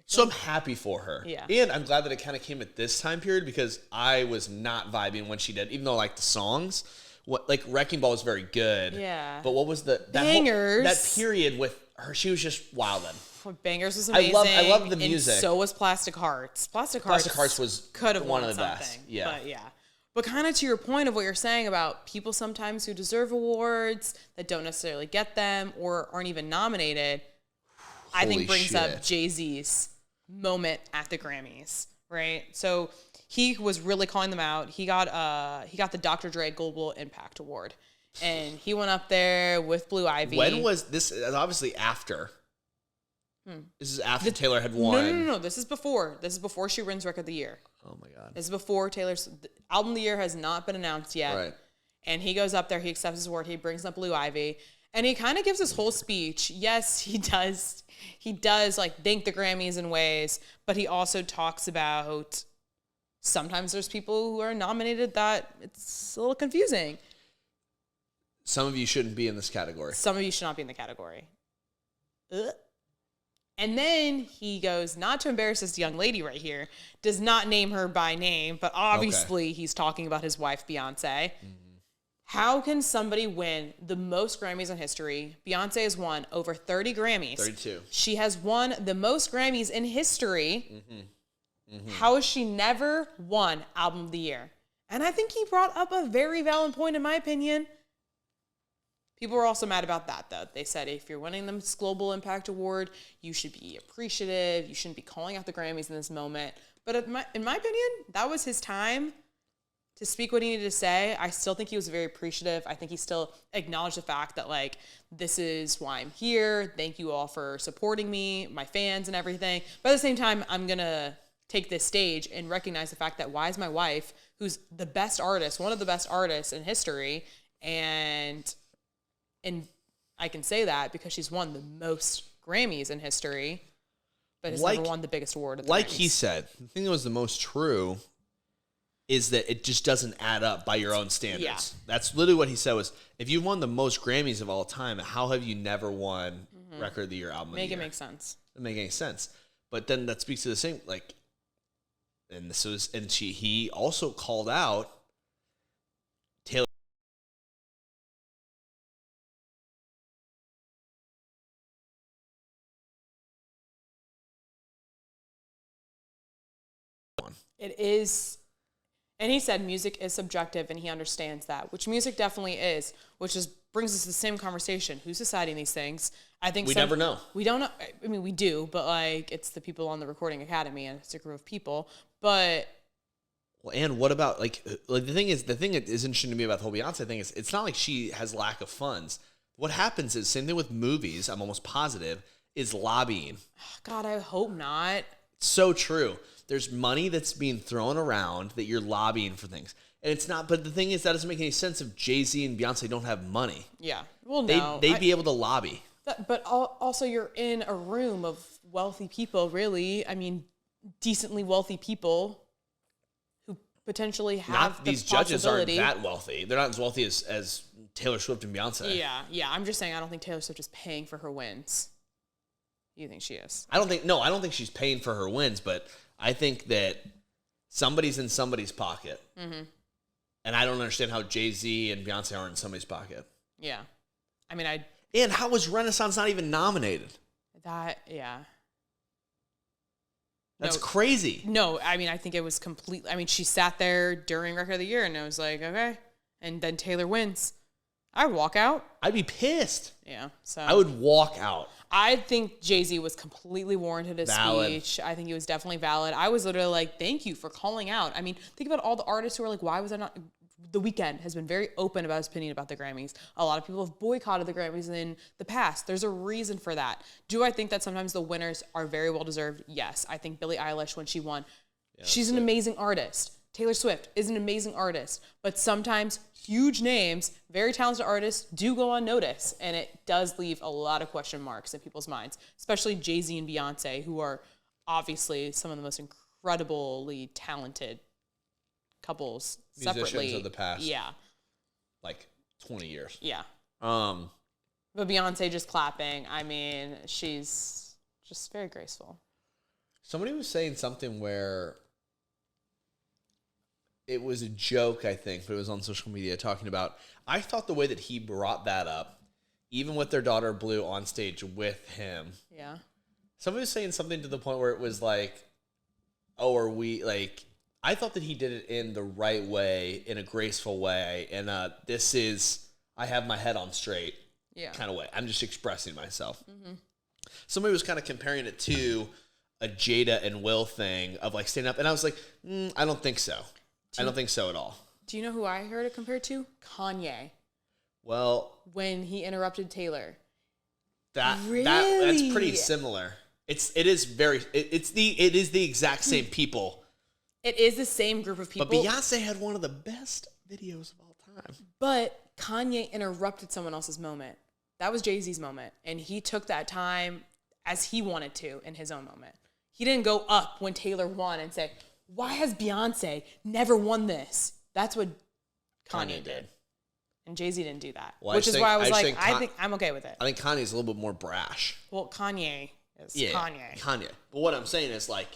So I'm happy for her. Yeah. And I'm glad that it kind of came at this time period because I was not vibing when she did, even though I like the songs. Like Wrecking Ball was very good. Yeah. But what was Bangers? That period with her, she was just wildin'. Bangers was amazing. I love the music. And so was Plastic Hearts. Plastic Hearts was could have one won of the something, best. Yeah. But yeah. But kind of to your point of what you're saying about people sometimes who deserve awards that don't necessarily get them or aren't even nominated, I think brings up Jay-Z's moment at the Grammys, right? So he was really calling them out. He got the Dr. Dre Global Impact Award, and he went up there with Blue Ivy. When was this? Obviously after. This is after Taylor had won. No. This is before. This is before she wins Record of the Year. Oh my God. This is before Taylor's album of the year has not been announced yet. Right. And he goes up there. He accepts his award. He brings up Blue Ivy. And he kind of gives this whole speech. Yes, he does. He does like thank the Grammys in ways, but he also talks about sometimes there's people who are nominated that it's a little confusing. Some of you shouldn't be in this category. Some of you should not be in the category. And then he goes, not to embarrass this young lady right here, does not name her by name, but obviously he's talking about his wife, Beyonce. How can somebody win the most Grammys in history? Beyonce has won over 30 Grammys. 32. She has won the most Grammys in history. How has she never won Album of the Year? And I think he brought up a very valid point, in my opinion. People were also mad about that, though. They said if you're winning the Global Impact Award, you should be appreciative. You shouldn't be calling out the Grammys in this moment. But in my opinion, that was his time to speak what he needed to say. I still think he was very appreciative. I think he still acknowledged the fact that, like, this is why I'm here. Thank you all for supporting me, my fans and everything. But at the same time, I'm going to take this stage and recognize the fact that why is my wife, who's the best artist, one of the best artists in history, and I can say that because she's won the most Grammys in history, but has never won the biggest award at the Like Grammys. he said, the thing that was the most true is that it just doesn't add up by your own standards. Yeah. That's literally what he said was, if you've won the most Grammys of all time, how have you never won Record of the Year, Album of the Year? Make it make sense. Doesn't make any sense. But then that speaks to the same, like, and this was, and he also called out Taylor. It is, and he said music is subjective, and he understands that, which music definitely is, which is brings us to the same conversation. Who's deciding these things? I think We never know. We don't know. I mean, we do, but like it's the people on the Recording Academy, and it's a group of people. But Well, and what about like the thing that is interesting to me about the whole Beyonce thing is it's not like she has lack of funds. What happens is same thing with movies. I'm almost positive is lobbying. God, I hope not. It's so true. There's money that's being thrown around that you're lobbying for things. And it's not, but the thing is, that doesn't make any sense if Jay-Z and Beyonce don't have money. Yeah. Well, no. They'd be able to lobby. But also, you're in a room of wealthy people, really. I mean, decently wealthy people who potentially have Not the these judges aren't possibility. that wealthy. They're not as wealthy as Taylor Swift and Beyonce. Yeah. I'm just saying, I don't think Taylor Swift is paying for her wins. You think she is? I don't think she's paying for her wins, but I think that somebody's in somebody's pocket. Mm-hmm. And I don't understand how Jay-Z and Beyonce aren't in somebody's pocket. Yeah. I mean, And how was Renaissance not even nominated? yeah. That's crazy. No, I mean, I think it was completely, I mean, she sat there during Record of the Year and I was like, okay. And then Taylor wins. I would walk out. I'd be pissed. Yeah. So I would walk out. I think Jay-Z was completely warranted his speech. I think he was definitely valid. I was literally like, thank you for calling out. I mean, think about all the artists who are like, why was I not? The Weeknd has been very open about his opinion about the Grammys. A lot of people have boycotted the Grammys in the past. There's a reason for that. Do I think that sometimes the winners are very well deserved? Yes. I think Billie Eilish, when she won, she's an amazing artist. Taylor Swift is an amazing artist, but sometimes huge names, very talented artists do go unnoticed, and it does leave a lot of question marks in people's minds, especially Jay-Z and Beyonce, who are obviously some of the most incredibly talented couples Musicians separately. of the past. Yeah. Like 20 years. Yeah. Um, But Beyonce just clapping, I mean, she's just very graceful. Somebody was saying something where it was a joke, I think, but it was on social media talking about, I thought the way that he brought that up, even with their daughter Blue on stage with him. Yeah. Somebody was saying something to the point where it was like, oh, are we, like, I thought that he did it in the right way, in a graceful way, and this is, I have my head on straight kind of way. I'm just expressing myself. Mm-hmm. Somebody was kind of comparing it to a Jada and Will thing of, like, standing up, and I was like, I don't think so. I don't think so at all. Do you know who I heard it compared to? Kanye. Well, When he interrupted Taylor. that's Really? pretty similar. It is the exact same people. It is the same group of people. But Beyonce had one of the best videos of all time. But Kanye interrupted someone else's moment. That was Jay-Z's moment. And he took that time as he wanted to in his own moment. He didn't go up when Taylor won and say, why has Beyonce never won this? That's what Kanye did. And Jay-Z didn't do that. Well, which is why I was like, I I think I'm okay with it. I think Kanye's a little bit more brash. Well, Kanye is Kanye. But what I'm saying is, like,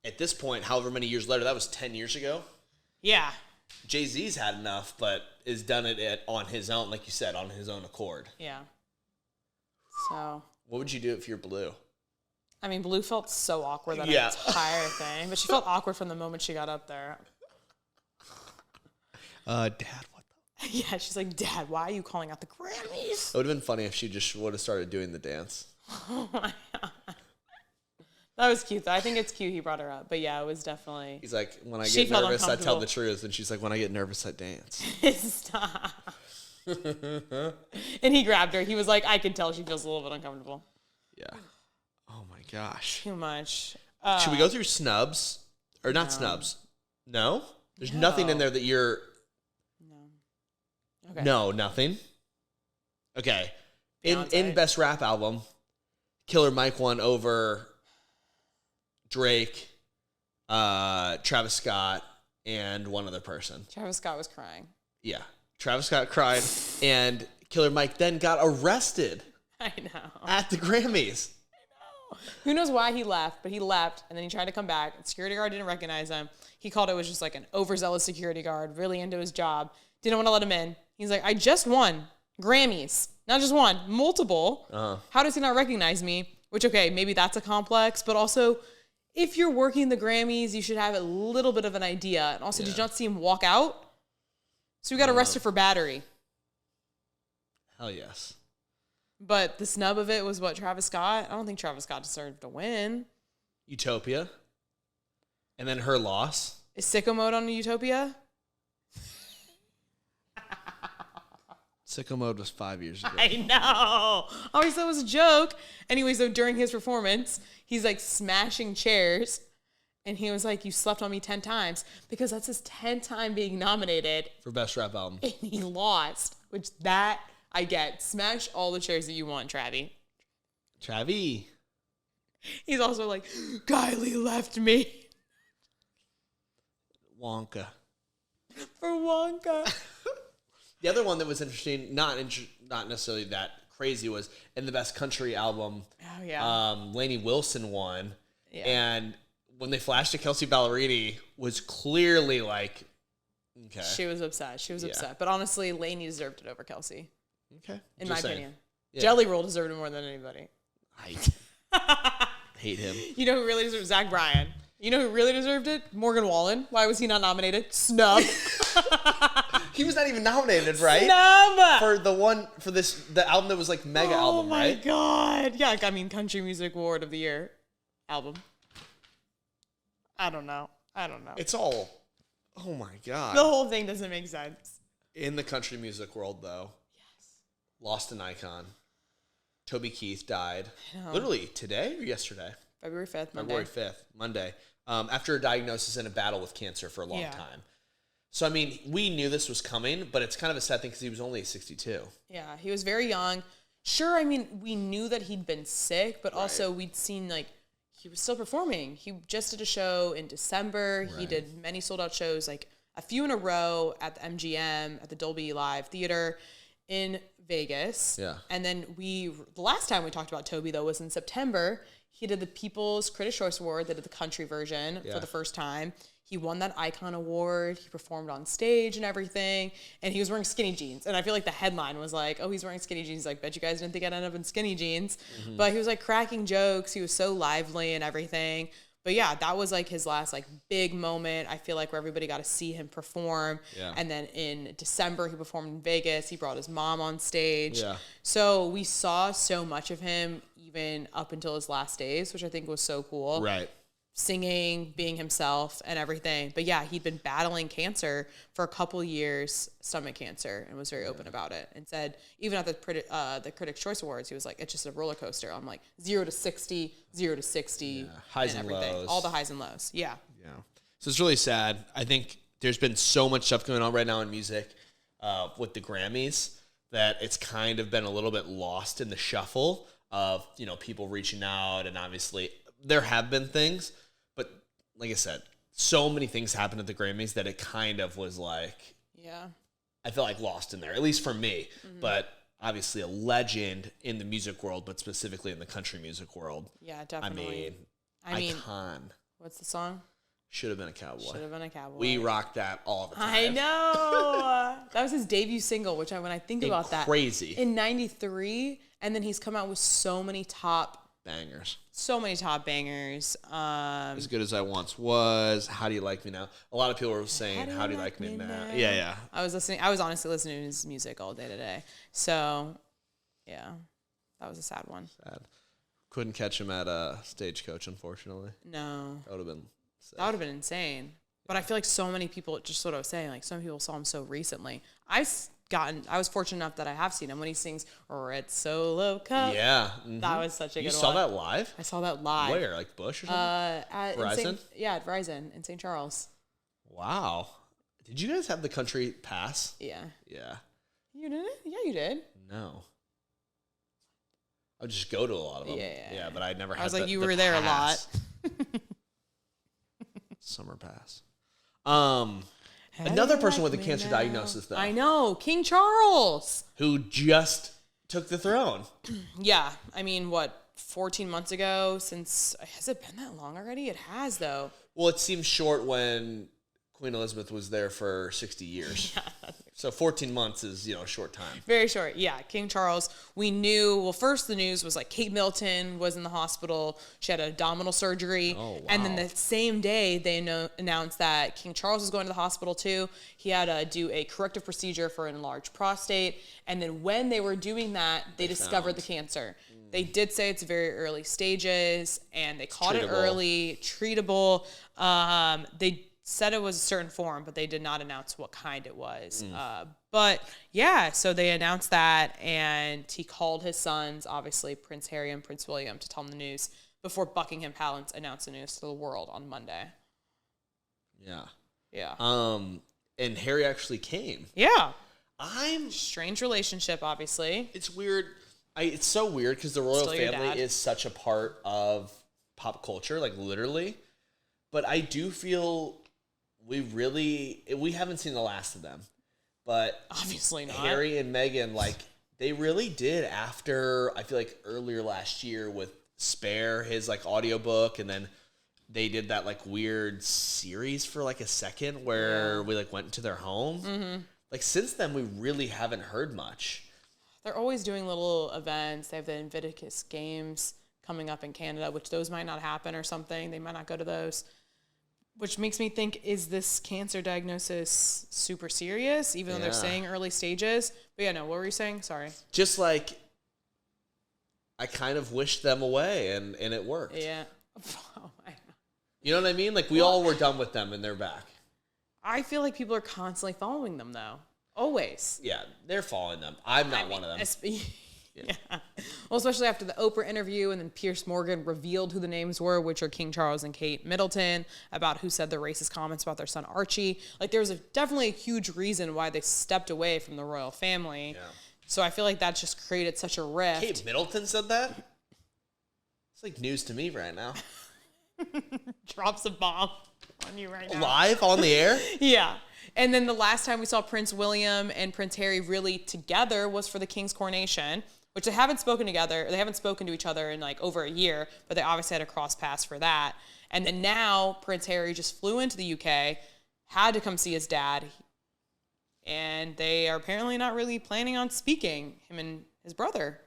at this point, however many years later, that was 10 years ago. Yeah. Jay-Z's had enough, but has done it on his own, like you said, on his own accord. Yeah. So. What would you do if you're Blue? I mean, Blue felt so awkward that entire thing, but she felt awkward from the moment she got up there. Dad, what the? Yeah, she's like, Dad, why are you calling out the Grammys? It would have been funny if she just would have started doing the dance. Oh my God. That was cute, though. I think it's cute he brought her up. But yeah, it was definitely. He's like, when I She get felt nervous, I tell uncomfortable. the truth. And she's like, when I get nervous, I dance. Stop. And he grabbed her. He was like, I can tell she feels a little bit uncomfortable. Yeah. Oh my gosh. Too much. Should we go through snubs? Or not snubs? No? There's nothing in there that you're... No. Okay. No, nothing? Okay. In Best Rap Album, Killer Mike won over Drake, Travis Scott, and one other person. Travis Scott was crying. Yeah. Travis Scott cried, and Killer Mike then got arrested. I know. At the Grammys. I know. Who knows why he left, but he left, and then he tried to come back. The security guard didn't recognize him. He called it was just like an overzealous security guard, really into his job. Didn't want to let him in. He's like, I just won Grammys. Not just one, multiple. How does he not recognize me? Which, okay, maybe that's a complex, but also, if you're working the Grammys, you should have a little bit of an idea. And also, did you not see him walk out? So we got arrested for battery. Hell yes. But the snub of it was what, Travis Scott? I don't think Travis Scott deserved to win. Utopia. And then her loss. Is Sicko Mode on Utopia? Sicko Mode was 5 years ago. I know. I always thought it was a joke. Anyway, so during his performance, he's like smashing chairs. And he was like, you slept on me 10 times. Because that's his 10th time being nominated. For Best Rap Album. And he lost. Which that I get. Smash all the chairs that you want, Travie. Travie. He's also like, Kylie left me. Wonka. For Wonka. The other one that was interesting, not necessarily that crazy, was in the Best Country Album. Oh, yeah. Lainey Wilson won. Yeah. And when they flashed to Kelsey Ballerini, was clearly like, okay. She was upset. She was upset. But honestly, Lainey deserved it over Kelsey. Okay. In my opinion. Yeah. Jelly Roll deserved it more than anybody. I hate him. You know who really deserved it? Zach Bryan. You know who really deserved it? Morgan Wallen. Why was he not nominated? Snub. He was not even nominated, right? Snub! For the album that was like mega album, right? Oh my God. Yeah, I mean, Country Music Award of the Year album. I don't know. It's all, oh my God. The whole thing doesn't make sense. In the country music world, though, lost an icon. Toby Keith died. Literally today or yesterday? February 5th, Monday. February 5th, Monday. After a diagnosis and a battle with cancer for a long time. So, I mean, we knew this was coming, but it's kind of a sad thing because he was only 62. Yeah, he was very young. Sure, I mean, we knew that he'd been sick, but also we'd seen, like, he was still performing. He just did a show in December. Right. He did many sold-out shows, like a few in a row at the MGM, at the Dolby Live Theater in Vegas. Yeah. And then the last time we talked about Toby, though, was in September. He did the People's Critics' Choice Award. They did the country version for the first time. He won that Icon Award. He performed on stage and everything. And he was wearing skinny jeans. And I feel like the headline was like, oh, he's wearing skinny jeans. Like, bet you guys didn't think I'd end up in skinny jeans. Mm-hmm. But he was like cracking jokes. He was so lively and everything. But yeah, that was like his last like big moment. I feel like where everybody got to see him perform. Yeah. And then in December, he performed in Vegas. He brought his mom on stage. Yeah. So we saw so much of him even up until his last days, which I think was so cool. Right. Singing, being himself and everything. But yeah, he'd been battling cancer for a couple years, stomach cancer, and was very open about it. And said, even at the Critics' Choice Awards, he was like, it's just a roller coaster. I'm like 0 to 60, 0 to 60. Yeah. Highs and lows. All the highs and lows. Yeah. Yeah. So it's really sad. I think there's been so much stuff going on right now in music with the Grammys that it's kind of been a little bit lost in the shuffle of, you know, people reaching out. And obviously there have been things. But like I said, so many things happened at the Grammys that it kind of was like, I felt like lost in there, at least for me. Mm-hmm. But obviously a legend in the music world, but specifically in the country music world. Yeah, definitely. I mean, icon. What's the song? Should have been a cowboy. Should have been a cowboy. We rocked that all the time. I know. That was his debut single, which when I think about that. Crazy. In 93, and then he's come out with so many top bangers. So many top bangers. As Good As I Once Was. How Do You Like Me Now? A lot of people were saying, How Do You Like Me Now? Yeah, yeah. I was honestly listening to his music all day today. So, yeah. That was a sad one. Sad. Couldn't catch him at Stagecoach, unfortunately. No. That would have been sad. That would have been insane. But I feel like so many people, just what I was saying, like some people saw him so recently. I I was fortunate enough that I have seen him when he sings Red Solo Cup. Yeah. That was such a good one. You saw that live? I saw that live. Where? Like Bush or something? At Verizon? At Verizon in St. Charles. Wow. Did you guys have the country pass? Yeah. Yeah. You didn't? Yeah, you did. No. I would just go to a lot of them. Yeah. But I never had I was like, you the were there a pass. lot. Summer pass. Another person with a cancer diagnosis, though. I know. King Charles. Who just took the throne. Yeah. I mean, what, 14 months ago has it been that long already? It has, though. Well, it seems short when Queen Elizabeth was there for 60 years. Yeah. So 14 months is, a short time. Very short. Yeah. King Charles, we knew, well, first the news was like Kate Middleton was in the hospital. She had abdominal surgery. Oh, wow. And then the same day they announced that King Charles was going to the hospital too. He had to do a corrective procedure for an enlarged prostate. And then when they were doing that, they discovered the cancer. They did say it's very early stages and they caught it early, treatable. They said it was a certain form, but they did not announce what kind it was. But yeah, so they announced that, and he called his sons, obviously Prince Harry and Prince William, to tell them the news before Buckingham Palace announced the news to the world on Monday. Yeah. Yeah. And Harry actually came. Yeah. Strange relationship, obviously. It's weird. It's so weird because the royal family is such a part of pop culture, like literally. But I do feel we haven't seen the last of them. But obviously not. Harry and Meghan, like, they really did after, I feel like earlier last year with Spare, his like audiobook, and then they did that like weird series for like a second where we like went into their home. Mm-hmm. Like since then, we really haven't heard much. They're always doing little events. They have the Invictus Games coming up in Canada, which those might not happen or something. They might not go to those. Which makes me think, is this cancer diagnosis super serious, even though they're saying early stages? But yeah, no, what were you saying? Sorry. Just like, I kind of wished them away, and it worked. Yeah. Oh, my God. You know what I mean? Like, we all were done with them, and they're back. I feel like people are constantly following them, though. Always. Yeah, they're following them. I'm not one of them. Yeah. Well, especially after the Oprah interview, and then Piers Morgan revealed who the names were, which are King Charles and Kate Middleton, about who said the racist comments about their son Archie. Like, there was definitely a huge reason why they stepped away from the royal family. Yeah. So I feel like that just created such a rift. Kate Middleton said that? It's like news to me right now. Drops a bomb on you right now. Live on the air? Yeah. And then the last time we saw Prince William and Prince Harry really together was for the King's coronation, which they haven't spoken together. They haven't spoken to each other in like over a year, but they obviously had a cross paths for that. And then now Prince Harry just flew into the UK, had to come see his dad, and they are apparently not really planning on speaking, him and his brother.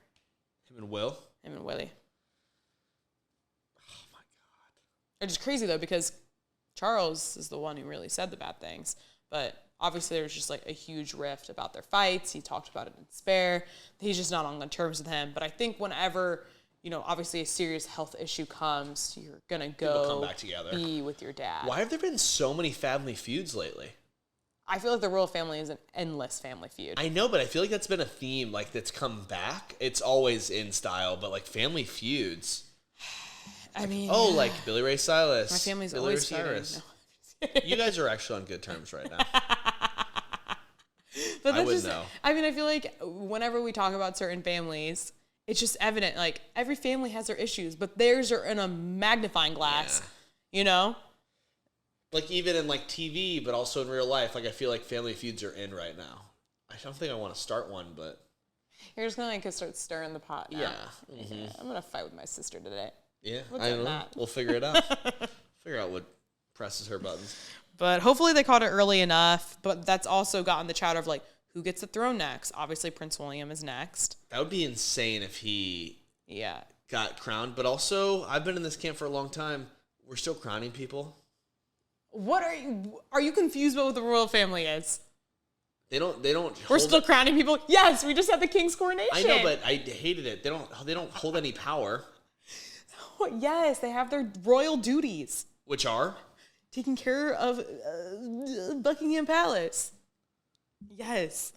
Him and Will? Him and Willie. Oh my God. Which is crazy though, because Charles is the one who really said the bad things. But obviously there was just like a huge rift about their fights. He talked about it in Spare. He's just not on good terms with him. But I think whenever, obviously a serious health issue comes, you're going to go come back together. Be with your dad. Why have there been so many family feuds lately? I feel like the royal family is an endless family feud. I know, but I feel like that's been a theme like that's come back. It's always in style, but like family feuds. I mean. Oh, like Billy Ray Cyrus. My family's Billy always Ray Cyrus. No. You guys are actually on good terms right now. But I wouldn't know. I mean, I feel like whenever we talk about certain families, it's just evident. Like every family has their issues, but theirs are in a magnifying glass. Yeah. Like even in like TV, but also in real life. Like I feel like family feuds are in right now. I don't think I want to start one, but you're just gonna start stirring the pot. Now. Yeah. Mm-hmm. Yeah. I'm gonna fight with my sister today. Yeah, I don't know. We'll figure it out. Figure out what presses her buttons. But hopefully they caught it early enough. But that's also gotten the chatter of like, who gets the throne next? Obviously Prince William is next. That would be insane if he got crowned. But also, I've been in this camp for a long time. We're still crowning people. What are you confused about what the royal family is? They don't. We're still crowning people. Yes, we just had the king's coronation. I know, but I hated it. They don't hold any power. Yes, they have their royal duties, which are taking care of Buckingham Palace. Yes.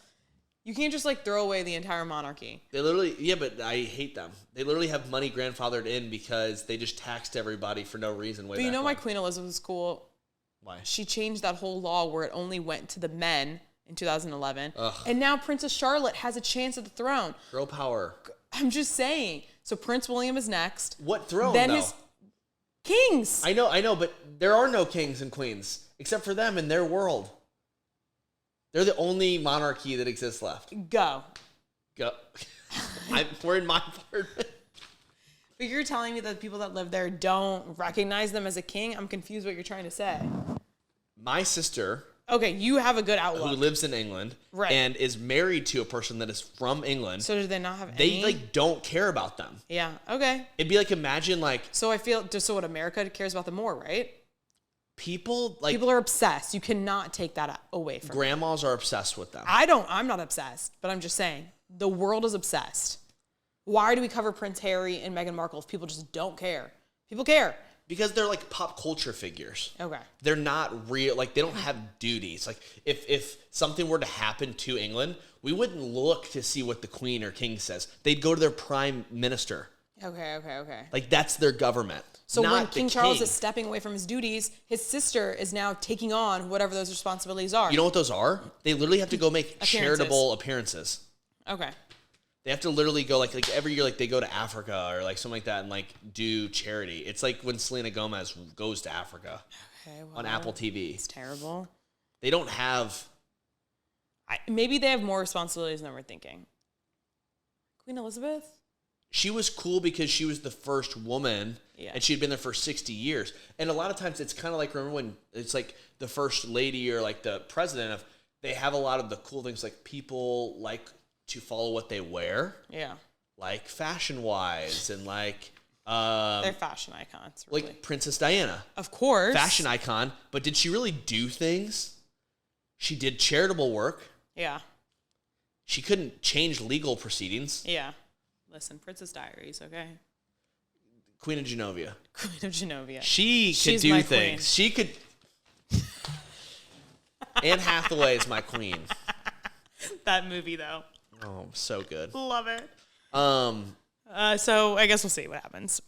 You can't just like throw away the entire monarchy. They literally, yeah, but I hate them. They literally have money grandfathered in because they just taxed everybody for no reason. But you know why Queen Elizabeth was cool? Why? She changed that whole law where it only went to the men in 2011. Ugh. And now Princess Charlotte has a chance at the throne. Girl power. I'm just saying. So Prince William is next. What throne, then though? His kings. I know, but there are no kings and queens except for them in their world. They're the only monarchy that exists left. Go. We're in my apartment. But you're telling me that the people that live there don't recognize them as a king? I'm confused what you're trying to say. My sister... Okay, you have a good outlook. Who lives in England, right, and is married to a person that is from England. So do they not have any? They don't care about them. Yeah, okay. It'd be like, imagine So I feel, just so what, America cares about them more, right? People are obsessed. You cannot take that away from grandmas are obsessed with them. I'm not obsessed, but I'm just saying, the world is obsessed. Why do we cover Prince Harry and Meghan Markle if people just don't care? People care. Because they're like pop culture figures. Okay. They're not real. Like, they don't have duties. Like, if something were to happen to England, we wouldn't look to see what the Queen or King says. They'd go to their prime minister. Okay. Like, that's their government. So when King Charles is stepping away from his duties, his sister is now taking on whatever those responsibilities are. You know what those are? They literally have to go make charitable appearances. Okay. They have to literally go like every year, like they go to Africa or like something like that and like do charity. It's like when Selena Gomez goes to Africa on Apple TV. It's terrible. They don't have. Maybe they have more responsibilities than we're thinking. Queen Elizabeth? She was cool because she was the first woman, and she'd been there for 60 years. And a lot of times it's kind of like, remember when it's like the first lady or like the president they have a lot of the cool things, like people like to follow what they wear. Yeah. Like fashion-wise and like... they're fashion icons. Really. Like Princess Diana. Of course. Fashion icon. But did she really do things? She did charitable work. Yeah. She couldn't change legal proceedings. Yeah. Listen, Princess Diaries, okay? Queen of Genovia. Queen of Genovia. She's could do things. Queen. She could... Anne Hathaway is my queen. That movie, though. Oh, so good. Love it. So I guess we'll see what happens.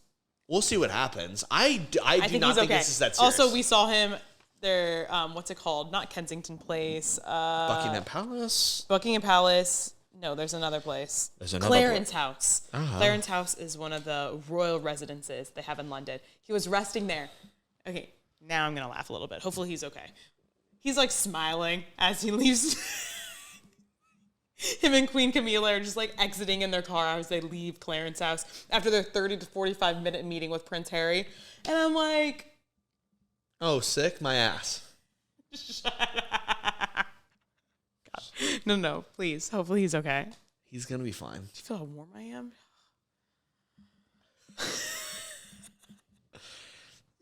We'll see what happens. I do not think this is that serious. Also, we saw him there. What's it called? Not Kensington Place. Buckingham Palace. Buckingham Palace. No, there's another place. There's another Clarence House. Uh-huh. Clarence House is one of the royal residences they have in London. He was resting there. Okay, now I'm gonna laugh a little bit. Hopefully he's okay. He's like smiling as he leaves. Him and Queen Camilla are just like exiting in their car as they leave Clarence House after their 30 to 45 minute meeting with Prince Harry. And I'm like, oh, sick my ass. Shut up. God. No, please. Hopefully he's okay. He's going to be fine. Do you feel how warm I am?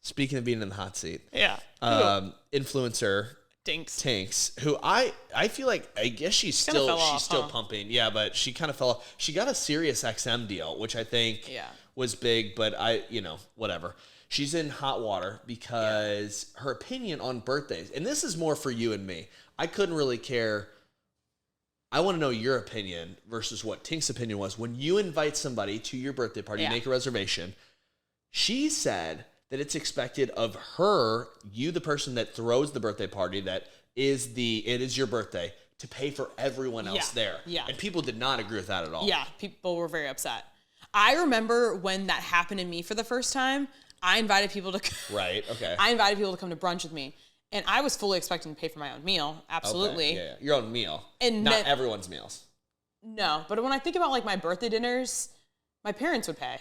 Speaking of being in the hot seat. Yeah. Influencer. Tinks, who I feel like, I guess she's still pumping. Yeah, but she kind of fell off. She got a Sirius XM deal, which I think was big, but whatever. She's in hot water because her opinion on birthdays, and this is more for you and me. I couldn't really care. I want to know your opinion versus what Tink's opinion was. When you invite somebody to your birthday party, you make a reservation. She said that it's expected of her, you the person that throws the birthday party, it is your birthday, to pay for everyone else there. Yeah. And people did not agree with that at all. Yeah, people were very upset. I remember when that happened to me for the first time, I invited people to Right, okay. I invited people to come to brunch with me. And I was fully expecting to pay for my own meal. Absolutely. Okay. Yeah, your own meal. And not everyone's meals. No, but when I think about like my birthday dinners, my parents would pay.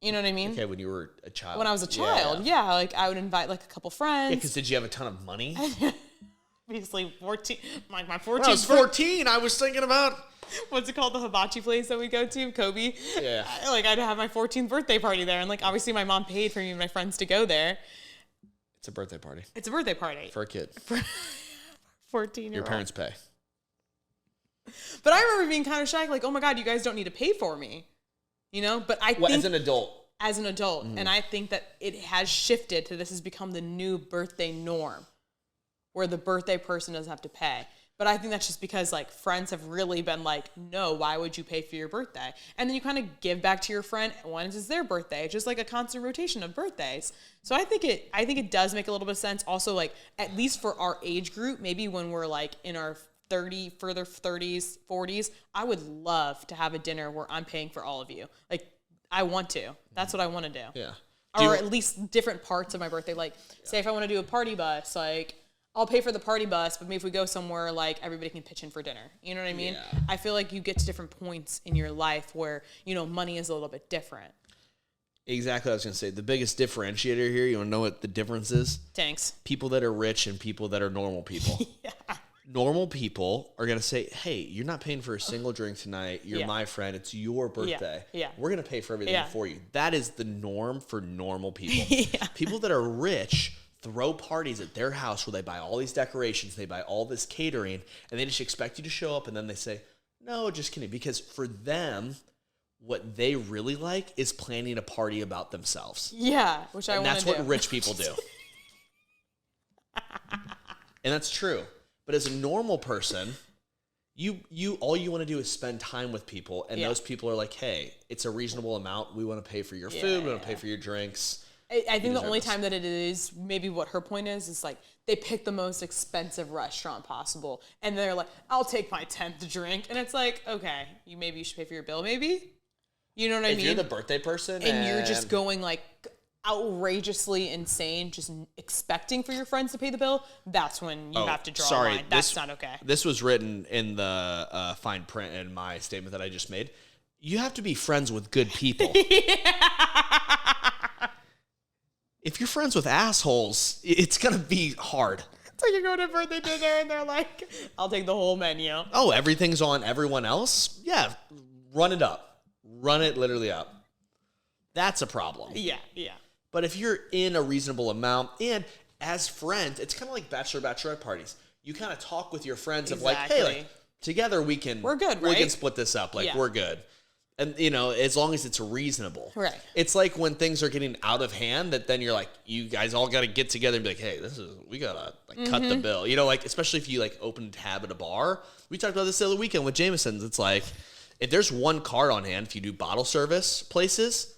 You know what I mean? Okay, when you were a child. When I was a child, like I would invite like a couple friends. Yeah, because did you have a ton of money? Obviously, 14. Like my 14. When I was 14, I was thinking about... What's it called? The hibachi place that we go to, Kobe. Yeah. Like I'd have my 14th birthday party there, and like obviously my mom paid for me and my friends to go there. It's a birthday party. It's a birthday party for a kid. For 14-year-old. Your parents pay. But I remember being kind of shocked, like, oh my God, you guys don't need to pay for me. You know, but I think as an adult. As an adult, and I think that it has shifted to this has become the new birthday norm, where the birthday person doesn't have to pay. But I think that's just because like friends have really been like, no, why would you pay for your birthday? And then you kind of give back to your friend once it's their birthday. It's just like a constant rotation of birthdays. So I think it does make a little bit of sense. Also, like at least for our age group, maybe when we're like in our further 30s, 40s, I would love to have a dinner where I'm paying for all of you. Like I want to. That's what I want to do. Yeah. Or at least different parts of my birthday. Like say if I want to do a party bus, like I'll pay for the party bus, but maybe if we go somewhere, like everybody can pitch in for dinner. You know what I mean? Yeah. I feel like you get to different points in your life where, you know, money is a little bit different. Exactly what I was going to say. The biggest differentiator here, you want to know what the difference is? Thanks. People that are rich and people that are normal people. Yeah. Normal people are going to say, hey, you're not paying for a single drink tonight. You're my friend. It's your birthday. Yeah. We're going to pay for everything for you. That is the norm for normal people. Yeah. People that are rich throw parties at their house where they buy all these decorations, they buy all this catering, and they just expect you to show up, and then they say, no, just kidding. Because for them, what they really like is planning a party about themselves. Yeah, which I want to do. And that's what rich people do. And that's true. But as a normal person, you all you want to do is spend time with people, and those people are like, hey, it's a reasonable amount. We want to pay for your food. We want to pay for your drinks. I think the only time that it is, maybe what her point is like they pick the most expensive restaurant possible, and they're like, I'll take my 10th drink. And it's like, okay, maybe you should pay for your bill, maybe? You know what I mean? If you're the birthday person and you're just going like outrageously insane, just expecting for your friends to pay the bill, that's when you have to draw a line. That's not okay. This was written in the fine print in my statement that I just made. You have to be friends with good people. If you're friends with assholes, it's going to be hard. It's like you go to a birthday dinner and they're like, I'll take the whole menu. Oh, everything's on everyone else? Yeah, run it up. Run it literally up. That's a problem. Yeah. But if you're in a reasonable amount, and as friends, it's kind of like bachelorette parties. You kind of talk with your friends of like, hey, like, together we're good, right? We can split this up. Like, we're good. And, you know, as long as it's reasonable. Right. It's like when things are getting out of hand that then you're like, you guys all got to get together and be like, hey, we got to like cut the bill. You know, like, especially if you like open a tab at a bar. We talked about this the other weekend with Jameson's. It's like, if there's one card on hand, if you do bottle service places,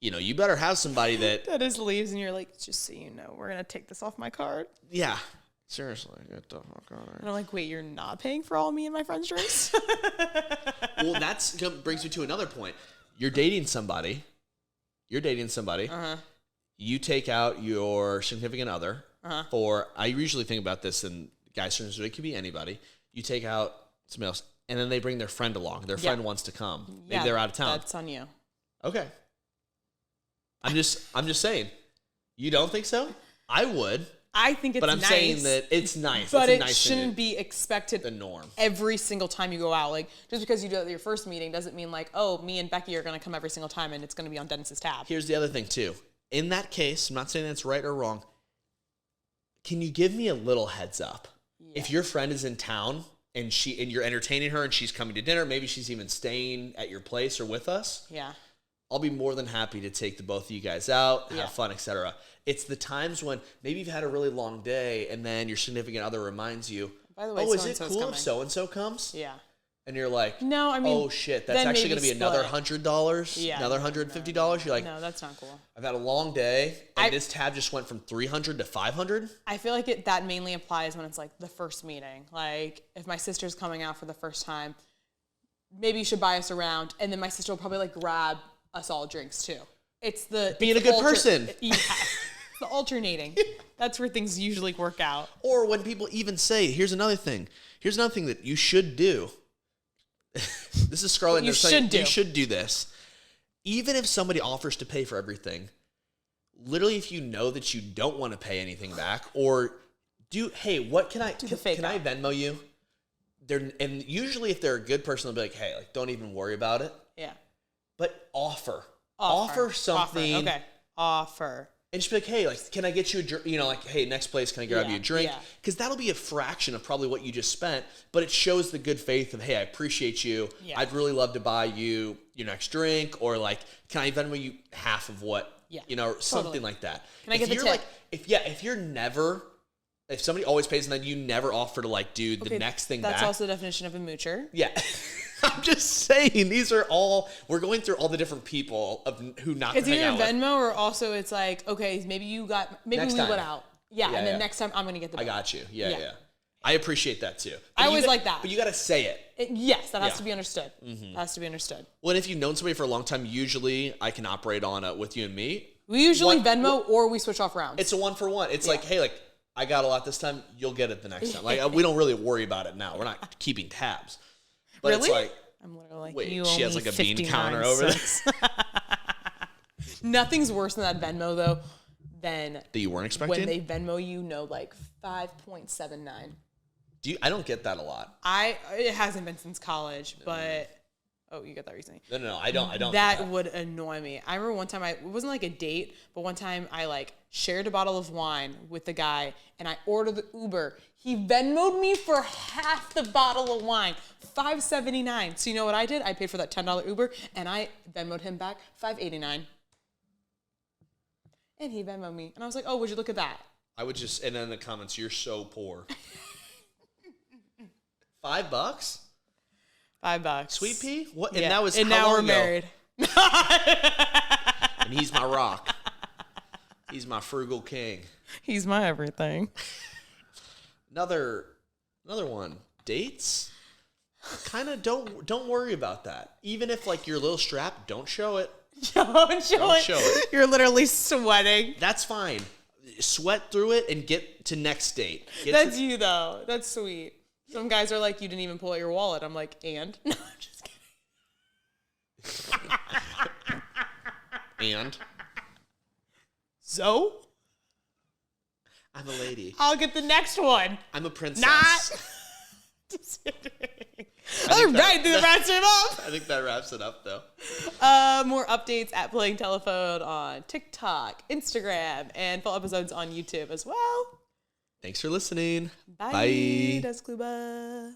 you know, you better have somebody that just leaves and you're like, just so you know, we're going to take this off my card. Yeah. Seriously, get the fuck out of here. And I'm like, wait, you're not paying for all me and my friends' drinks? Well, that brings me to another point. You're dating somebody. Uh-huh. You take out your significant other for, I usually think about this in guys' terms, it could be anybody. You take out somebody else, and then they bring their friend along. Their friend wants to come. Maybe they're out of town. That's on you. Okay. I'm just saying. You don't think so? I would. I think it's nice. But I'm saying that it's nice. But it's it shouldn't be expected the norm. Every single time you go out. Like, just because you do it at your first meeting doesn't mean like, oh, me and Becky are going to come every single time and it's going to be on Dennis's tab. Here's the other thing, too. In that case, I'm not saying that's right or wrong. Can you give me a little heads up? Yeah. If your friend is in town and you're entertaining her and she's coming to dinner, maybe she's even staying at your place or with us. Yeah. I'll be more than happy to take the both of you guys out, have fun, etc. It's the times when maybe you've had a really long day and then your significant other reminds you, by the way, is it cool if so-and-so comes? Yeah. And you're like, no, I mean, oh shit, that's actually going to be another $100, another $150. You're like, no, that's not cool. I've had a long day, and this tab just went from $300 to $500. I feel like that mainly applies when it's like the first meeting. Like if my sister's coming out for the first time, maybe you should buy us around, and then my sister will probably like grab us all drinks too. It's being a good person. Yeah. The alternating. That's where things usually work out. Or when people even say, here's another thing that you should do. This is Scarlett. You should do this. Even if somebody offers to pay for everything, literally if you know that you don't want to pay anything back, or hey, what can I Venmo you? And usually if they're a good person, they'll be like, hey, like don't even worry about it. Yeah. But offer something. Okay. Offer. And just be like, hey, like, can I get you a drink? You know, like, hey, next place, can I grab you a drink? Because that'll be a fraction of probably what you just spent, but it shows the good faith of, hey, I appreciate you. Yeah. I'd really love to buy you your next drink, or like, can I Venmo you half of what, you know, something like that. Can I get the tip? Like, if you're never if somebody always pays and then you never offer to like do the next thing that's back. also the definition of a moocher. Yeah. I'm just saying, we're going through all the different people of who not to It's hang either out with. Venmo or also it's like, okay, maybe we went out. Yeah, and then next time I'm going to get the bill. I got you. Yeah. I appreciate that too. I always like that. But you got to say it. Yes, that has to be understood. That has to be understood. Well, and if you've known somebody for a long time, usually I can operate on with you and me. We usually Venmo or we switch off rounds. It's a 1-for-1. It's like, hey, like I got a lot this time. You'll get it the next time. Like we don't really worry about it now. We're not keeping tabs. But really? It's like, I'm literally like, wait, you she has like a bean counter over there. Nothing's worse than that Venmo though than that you weren't expecting. When they Venmo you, like 5.79. I don't get that a lot. It hasn't been since college, but you got that recently. No, I don't. That would annoy me. I remember one time it wasn't like a date, but one time I like shared a bottle of wine with the guy and I ordered the Uber. He Venmoed me for half the bottle of wine, $5.79. So you know what I did? I paid for that $10 Uber and I Venmoed him back $5.89. And he Venmoed me. And I was like, oh, would you look at that? I would just, and then in the comments, you're so poor. $5? $5. Sweet pea? What? And yeah. that was and how now long we're ago? Married. And he's my rock. He's my frugal king. He's my everything. Another one. Dates? Kind of don't worry about that. Even if like you're a little strapped, don't show it. Don't show it. You're literally sweating. That's fine. Sweat through it and get to next date. That's you though. That's sweet. Some guys are like, you didn't even pull out your wallet. I'm like, and? No, I'm just kidding. And? So? I'm a lady. I'll get the next one. I'm a princess. Not. Just kidding. All right, that wraps it up. I think that wraps it up, though. More updates at Playing Telephone on TikTok, Instagram, and full episodes on YouTube as well. Thanks for listening. Bye. Das Kluba.